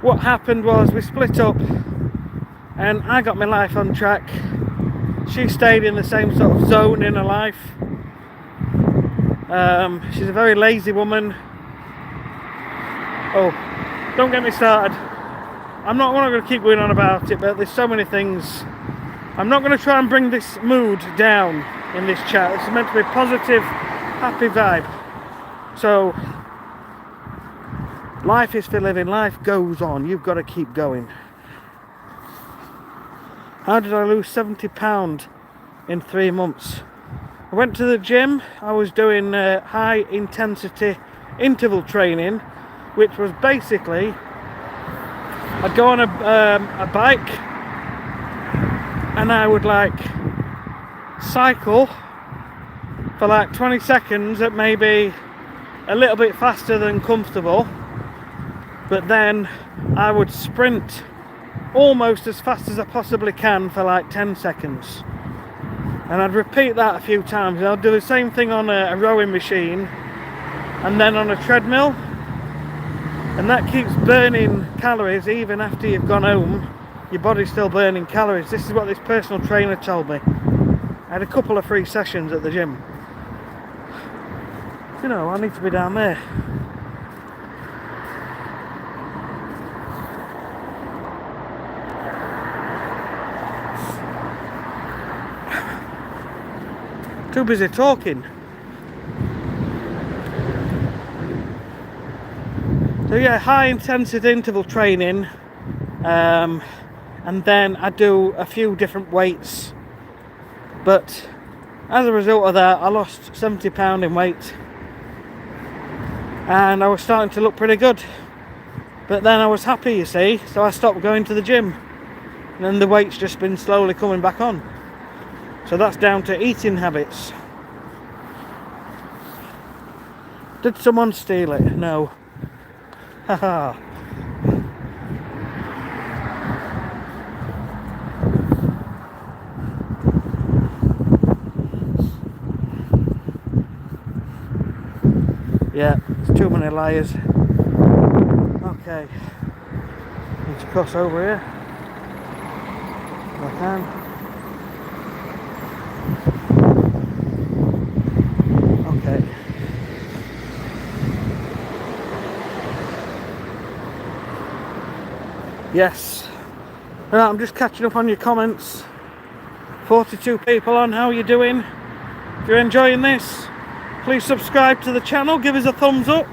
what happened was we split up and I got my life on track. She stayed in the same sort of zone in her life. She's a very lazy woman. Oh, don't get me started. I'm not going to keep going on about it, but there's so many things. I'm not going to try and bring this mood down in this chat. It's meant to be a positive, happy vibe. So, life is for living. Life goes on. You've got to keep going. How did I lose 70 pounds in 3 months? I went to the gym. I was doing high intensity interval training, which was basically I'd go on a bike and I would like cycle for like 20 seconds at maybe a little bit faster than comfortable, but then I would sprint almost as fast as I possibly can for like 10 seconds. And I'd repeat that a few times. I'll do the same thing on a rowing machine and then on a treadmill. And that keeps burning calories even after you've gone home. Your body's still burning calories. This is what this personal trainer told me. I had a couple of free sessions at the gym. You know, I need to be down there. Too busy talking. So yeah, high intensity interval training, and then I do a few different weights. But as a result of that, I lost 70 pounds in weight, and I was starting to look pretty good. But then I was happy, you see, so I stopped going to the gym, and then the weight's just been slowly coming back on. So that's down to eating habits. Did someone steal it? No. Haha. Yeah, there's too many liars. Okay. Need to cross over here. If I can. Okay. Yes. Right, I'm just catching up on your comments. 42 people on. How are you doing? If you're enjoying this, please subscribe to the channel. Give us a thumbs up.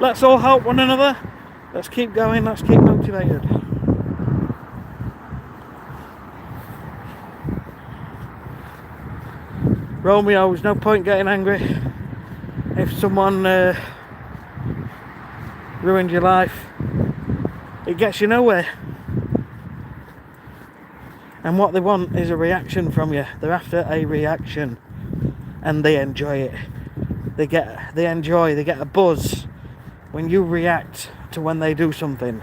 Let's all help one another. Let's keep going. Let's keep motivated. Romeo, there's no point getting angry if someone ruined your life. It gets you nowhere. And what they want is a reaction from you. They're after a reaction, and they enjoy it. They get a buzz when you react to when they do something.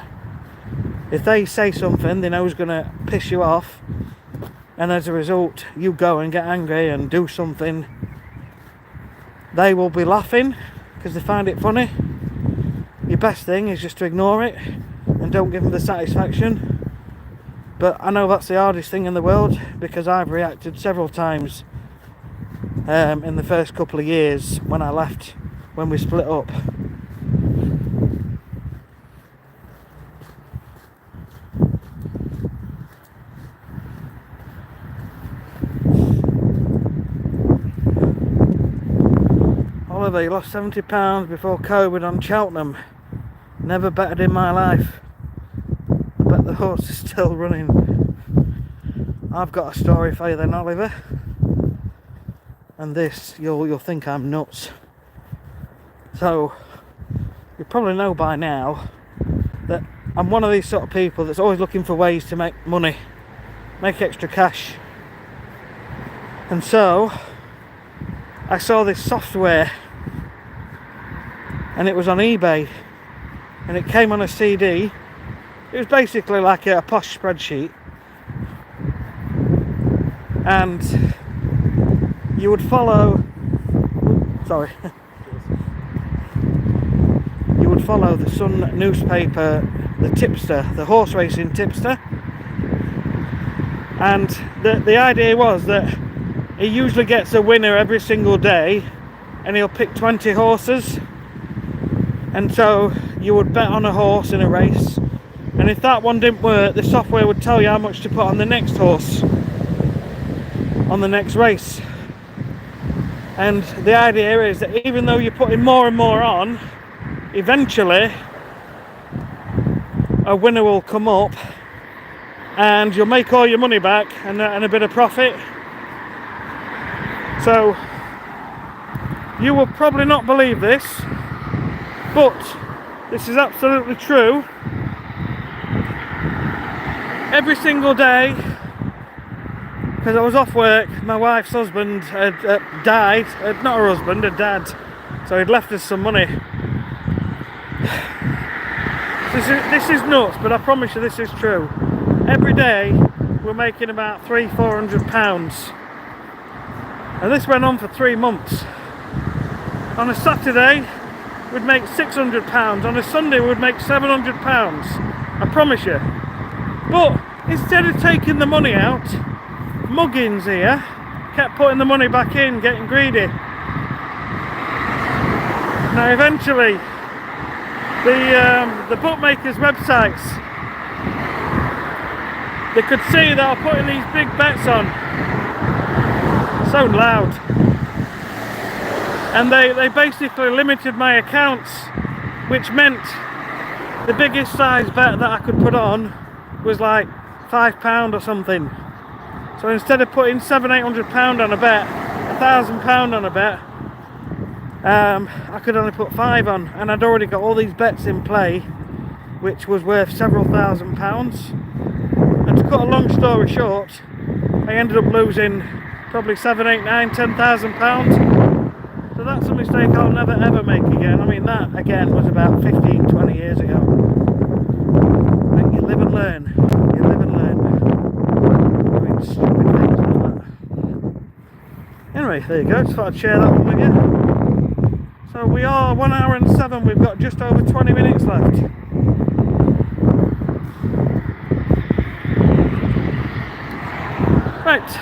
If they say something they know is going to piss you off, and as a result you go and get angry and do something, they will be laughing because they find it funny. Your best thing is just to ignore it and don't give them the satisfaction. But I know that's the hardest thing in the world, because I've reacted several times in the first couple of years when I left, when we split up. Oliver, you lost 70 pounds before COVID on Cheltenham. Never bettered in my life. I bet the horse is still running. I've got a story for you then, Oliver. And this, you'll think I'm nuts. So, you probably know by now that I'm one of these sort of people that's always looking for ways to make money, make extra cash. And so, I saw this software, and it was on eBay, and it came on a CD. It was basically like a posh spreadsheet, and you would follow, sorry, would follow the Sun newspaper, the tipster, the horse racing tipster, and the idea was that he usually gets a winner every single day, and he'll pick 20 horses, and so you would bet on a horse in a race, and if that one didn't work, the software would tell you how much to put on the next horse on the next race. And the idea is that even though you're putting more and more on, eventually a winner will come up and you'll make all your money back and a bit of profit. So you will probably not believe this, but this is absolutely true. Every single day, because I was off work, my wife's husband had died, not her husband, her dad, so he'd left us some money. This is nuts, but I promise you this is true. Every day we're making about £300-400, and this went on for 3 months. On a Saturday we'd make £600, on a Sunday we'd make £700, I promise you. But instead of taking the money out, Muggins here kept putting the money back in, getting greedy. Now eventually the bookmakers' websites, they could see that I was putting these big bets on. So loud. And they basically limited my accounts, which meant the biggest size bet that I could put on was like £5 or something. So instead of putting £700-800 on a bet, £1,000 on a bet, I could only put 5 on, and I'd already got all these bets in play, which was worth several £1,000s. And to cut a long story short, I ended up losing probably £7,000-10,000. So that's a mistake I'll never ever make again. I mean, that again was about 15-20 years ago. But you live and learn. You live and learn. Doing stupid things like that. Anyway, there you go. Just thought I'd share that one with you. So we are 1 hour and 7. We've got just over 20 minutes left. Right.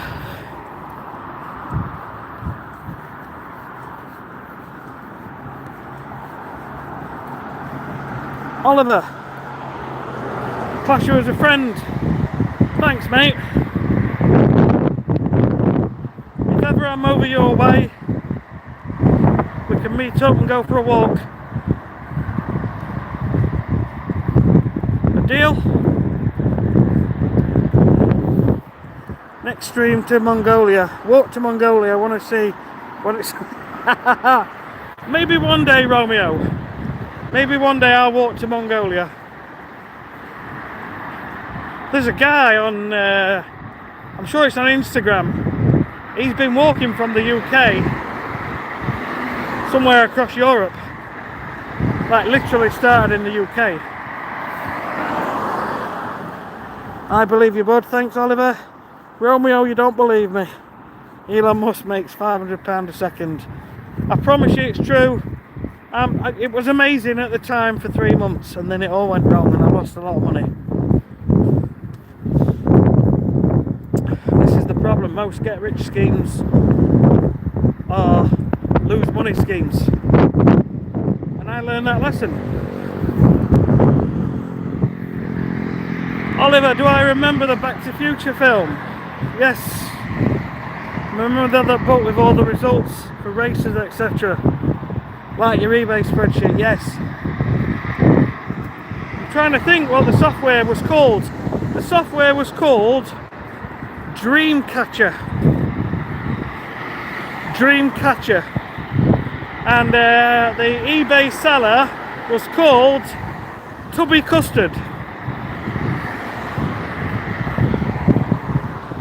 Oliver, class you as a friend. Thanks, mate. If ever I'm over your way, we can meet up and go for a walk. A deal? Next stream to Mongolia. Walk to Mongolia. I want to see what it's... Maybe one day, Romeo. Maybe one day I'll walk to Mongolia. There's a guy on, I'm sure it's on Instagram. He's been walking from the UK somewhere across Europe. Like literally started in the UK. I believe you, bud. Thanks, Oliver. Romeo, you don't believe me. Elon Musk makes £500 a second. I promise you it's true. It was amazing at the time for 3 months, and then it all went wrong and I lost a lot of money. This is the problem. Most get-rich schemes are lose-money schemes. And I learned that lesson. Oliver, do I remember the Back to the Future film? Yes. Remember that book with all the results for races, etc.? Like your eBay spreadsheet, yes. I'm trying to think what the software was called. The software was called Dreamcatcher. Dreamcatcher. And the eBay seller was called Tubby Custard.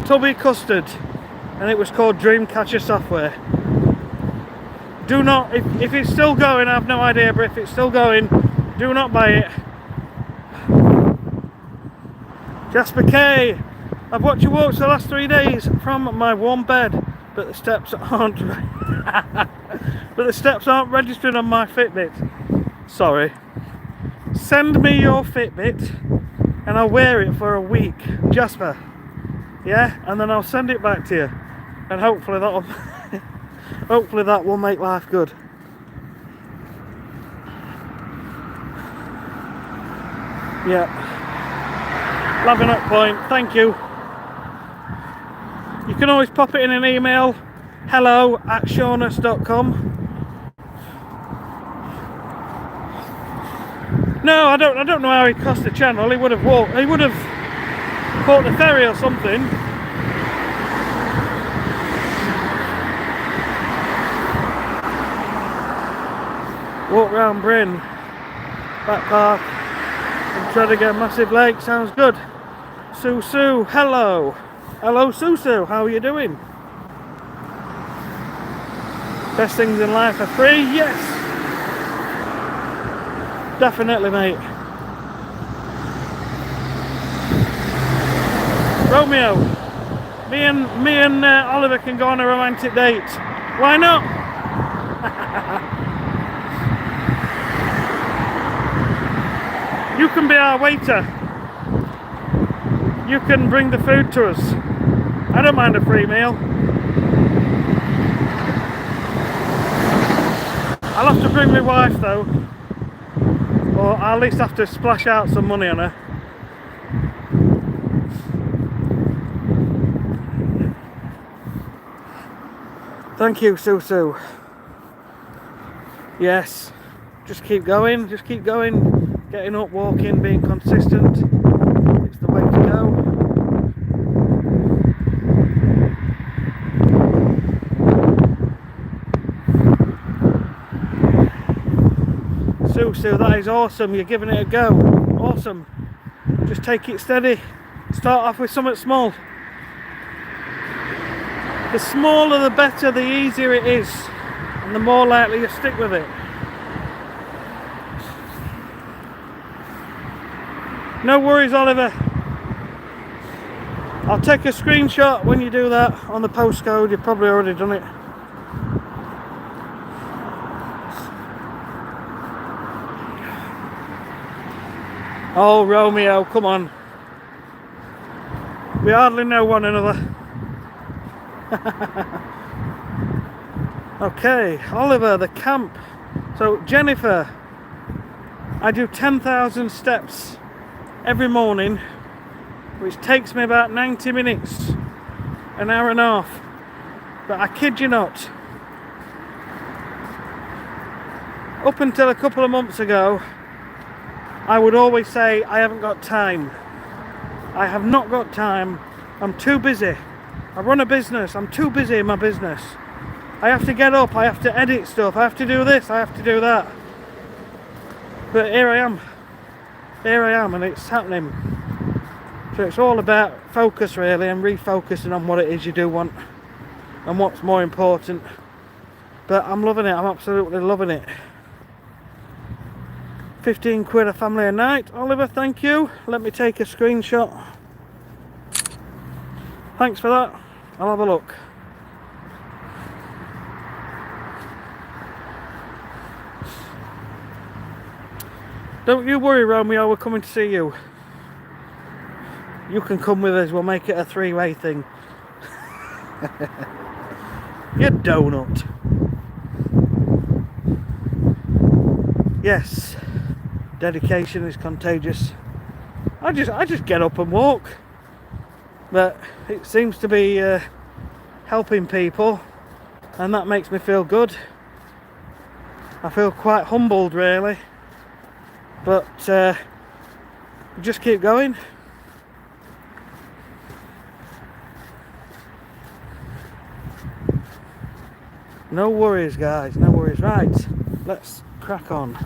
Tubby Custard. And it was called Dreamcatcher software. Do not, if it's still going, I have no idea, but if it's still going, do not buy it. Jasper K, I've watched you walk the last 3 days from my warm bed, but the steps aren't registering on my Fitbit. Sorry. Send me your Fitbit and I'll wear it for a week, Jasper. Yeah, and then I'll send it back to you, and hopefully that'll hopefully that will make life good. Yeah, Lavin up point, thank you. You can always pop it in an email, hello@shaunus.com. No, I don't know how he crossed the channel. He would have walked, he would have caught the ferry or something. Walk round Bryn, back park, and try to get Massive Lake. Sounds good. Sue, hello. Hello, Sue, how are you doing? Best things in life are free? Yes. Definitely, mate. Romeo, me and Oliver can go on a romantic date. Why not? You can be our waiter. You can bring the food to us. I don't mind a free meal. I'll have to bring my wife though, or I'll at least have to splash out some money on her. Thank you, Sue. Yes, just keep going, getting up, walking, being consistent. It's the way to go. Sue, that is awesome. You're giving it a go. Awesome. Just take it steady. Start off with something small. The smaller the better, the easier it is, and the more likely you stick with it. No worries, Oliver. I'll take a screenshot when you do that on the postcode. You've probably already done it. Oh, Romeo, come on. We hardly know one another. Okay, Oliver, the camp. So, Jennifer, I do 10,000 steps every morning, which takes me about 90 minutes, an hour and a half. But I kid you not, up until a couple of months ago, I would always say, I haven't got time. I have not got time. I'm too busy. I run a business. I'm too busy in my business. I have to get up. I have to edit stuff. I have to do this. I have to do that. But here I am. Here I am, and it's happening. So it's all about focus, really, and refocusing on what it is you do want and what's more important. But I'm loving it. I'm absolutely loving it. 15 quid a family a night. Oliver, thank you. Let me take a screenshot. Thanks for that. I'll have a look. Don't you worry, Romeo, we're coming to see you. You can come with us, we'll make it a three-way thing. You donut. Yes, dedication is contagious. I just get up and walk. But it seems to be helping people, and that makes me feel good. I feel quite humbled, really. But just keep going. No worries, guys, no worries. Right, let's crack on.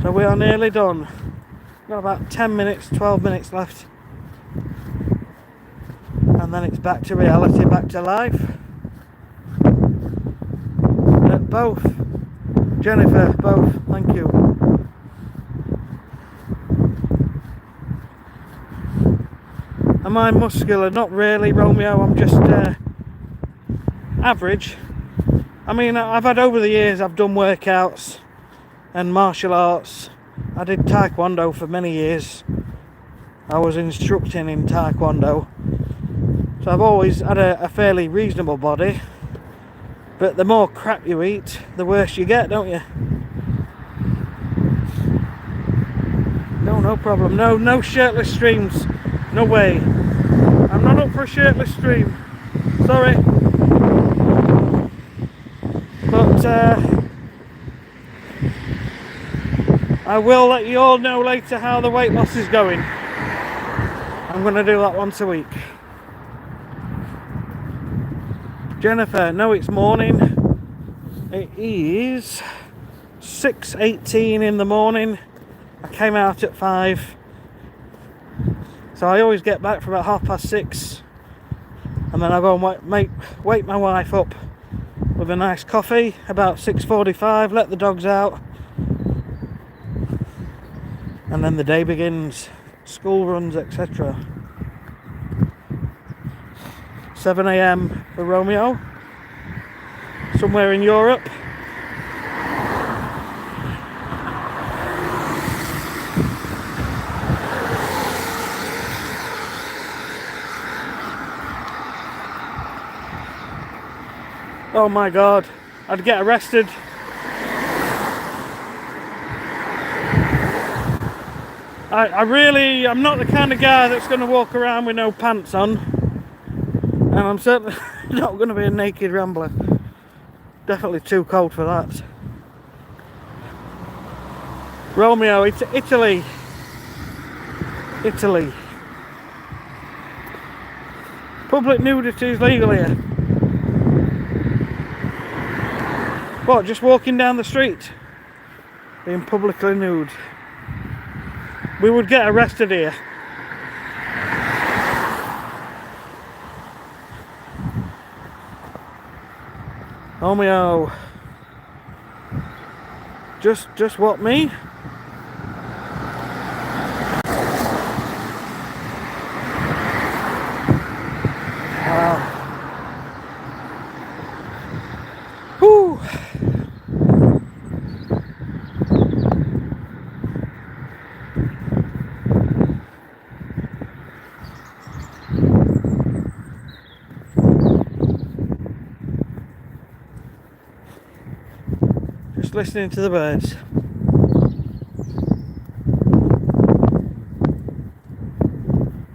So we are nearly done. Got about 10 minutes, 12 minutes left. And then it's back to reality, back to life. Both. Jennifer, both. Thank you. Am I muscular? Not really, Romeo. I'm just average. I mean, I've had over the years, I've done workouts and martial arts. I did taekwondo for many years. I was instructing in taekwondo. So I've always had a fairly reasonable body. But the more crap you eat, the worse you get, don't you? No problem. No shirtless streams. No way. I'm not up for a shirtless stream. Sorry. But I will let you all know later how the weight loss is going. I'm going to do that once a week. Jennifer, no, it's morning. It is 6:18 in the morning. I came out at 5. So I always get back for about 6:30. And then I go and wake my wife up with a nice coffee about 6:45, let the dogs out. And then the day begins. School runs, etc. 7 a.m. for Romeo. Somewhere in Europe. Oh my God, I'd get arrested. I'm not the kind of guy that's going to walk around with no pants on. And I'm certainly not going to be a naked rambler. Definitely too cold for that. Romeo, it's Italy. Italy. Public nudity is legal here. What, just walking down the street? Being publicly nude. We would get arrested here. Romeo. Just what, me? Whew. Just listening to the birds.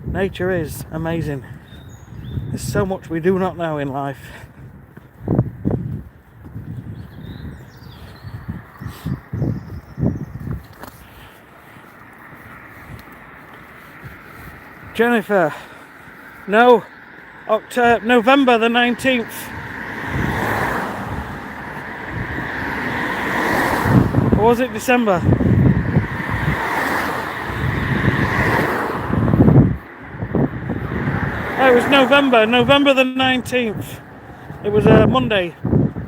Nature is amazing. There's so much we do not know in life. Jennifer, no, November the 19th. Or was it December? Oh, it was November the 19th. It was a Monday.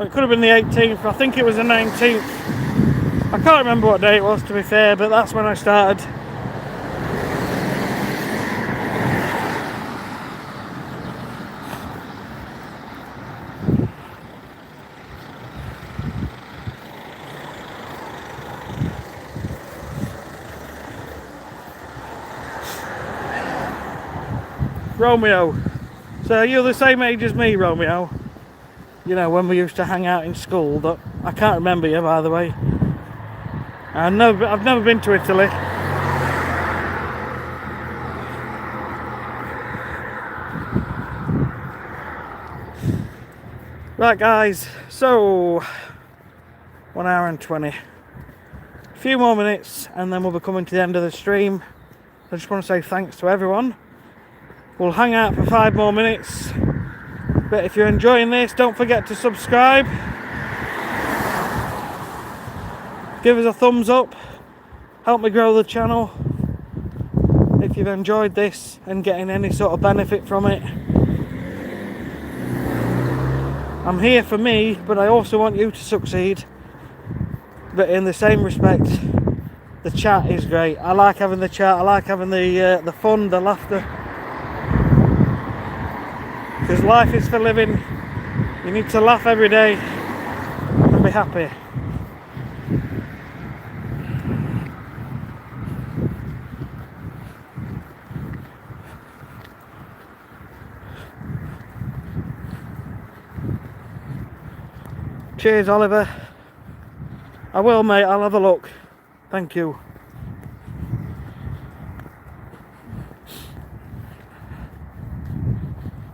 It could have been the 18th. I think it was the 19th. I can't remember what day it was, to be fair, but that's when I started. Romeo, so you're the same age as me, Romeo. You know, when we used to hang out in school. That I can't remember you, by the way. I've never been to Italy. Right, guys. So 1 hour and 20. A few more minutes, and then we'll be coming to the end of the stream. I just want to say thanks to everyone. We'll hang out for 5 more minutes, but if you're enjoying this, don't forget to subscribe, give us a thumbs up, help me grow the channel if you've enjoyed this and getting any sort of benefit from it. I'm here for me, but I also want you to succeed. But in the same respect, the chat is great. I like having the chat, I like having the fun, the laughter. Because life is for living. You need to laugh every day. You'll be happy. Cheers, Oliver. I will, mate. I'll have a look. Thank you.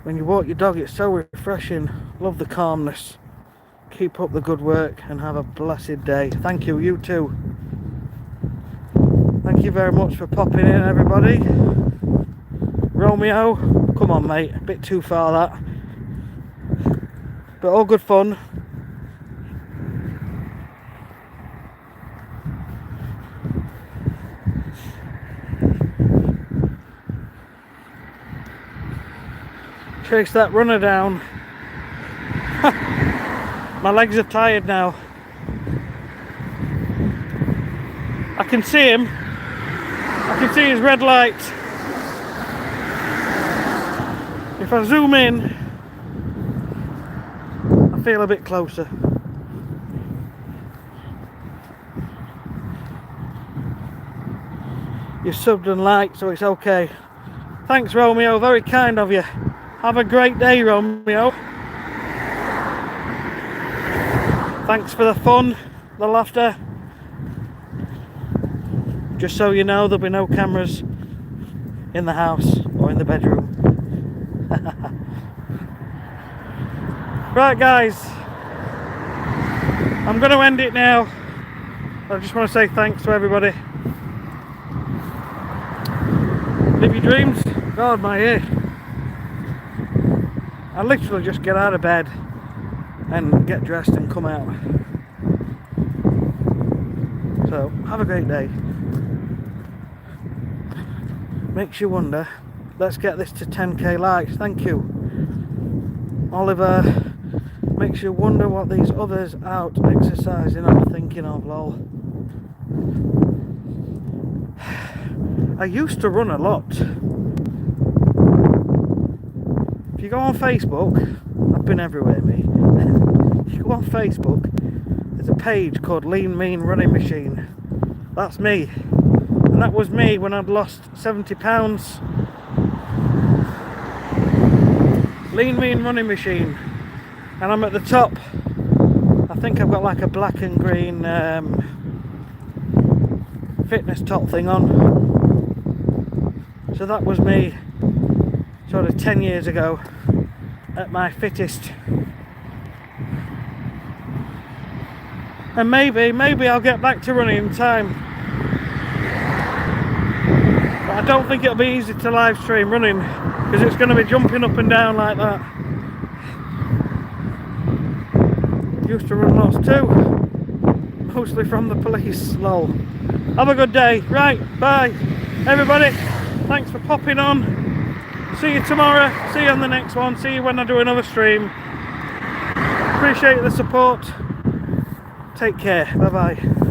When you walk your dog, it's so refreshing. Love the calmness. Keep up the good work and have a blessed day. Thank you. You too. Thank you very much for popping in, everybody. Romeo, come on, mate. A bit too far, that. But all good fun. Chase that runner down. My legs are tired now. I can see him. I can see his red light. If I zoom in, I feel a bit closer. You subbed and liked, so it's okay. Thanks, Romeo. Very kind of you. Have a great day, Romeo. Thanks for the fun, the laughter. Just so you know, there'll be no cameras in the house or in the bedroom. Right, guys. I'm going to end it now. I just want to say thanks to everybody. Live your dreams. God, my ear. I literally just get out of bed and get dressed and come out. So, have a great day. Makes you wonder. Let's get this to 10k likes. Thank you. Oliver. Makes you wonder what these others out exercising are thinking of, lol. I used to run a lot. If you go on Facebook, I've been everywhere, me. If you go on Facebook, there's a page called Lean Mean Running Machine. That's me. And that was me when I'd lost 70 pounds. Lean Mean Running Machine. And I'm at the top. I think I've got like a black and green fitness top thing on. So that was me sort of 10 years ago at my fittest. And maybe I'll get back to running in time. But I don't think it'll be easy to live stream running because it's going to be jumping up and down like that. Used to run lots too. Mostly from the police, lol. Have a good day. Right, bye. Everybody, thanks for popping on. See you tomorrow. See you on the next one. See you when I do another stream. Appreciate the support. Take care. Bye bye.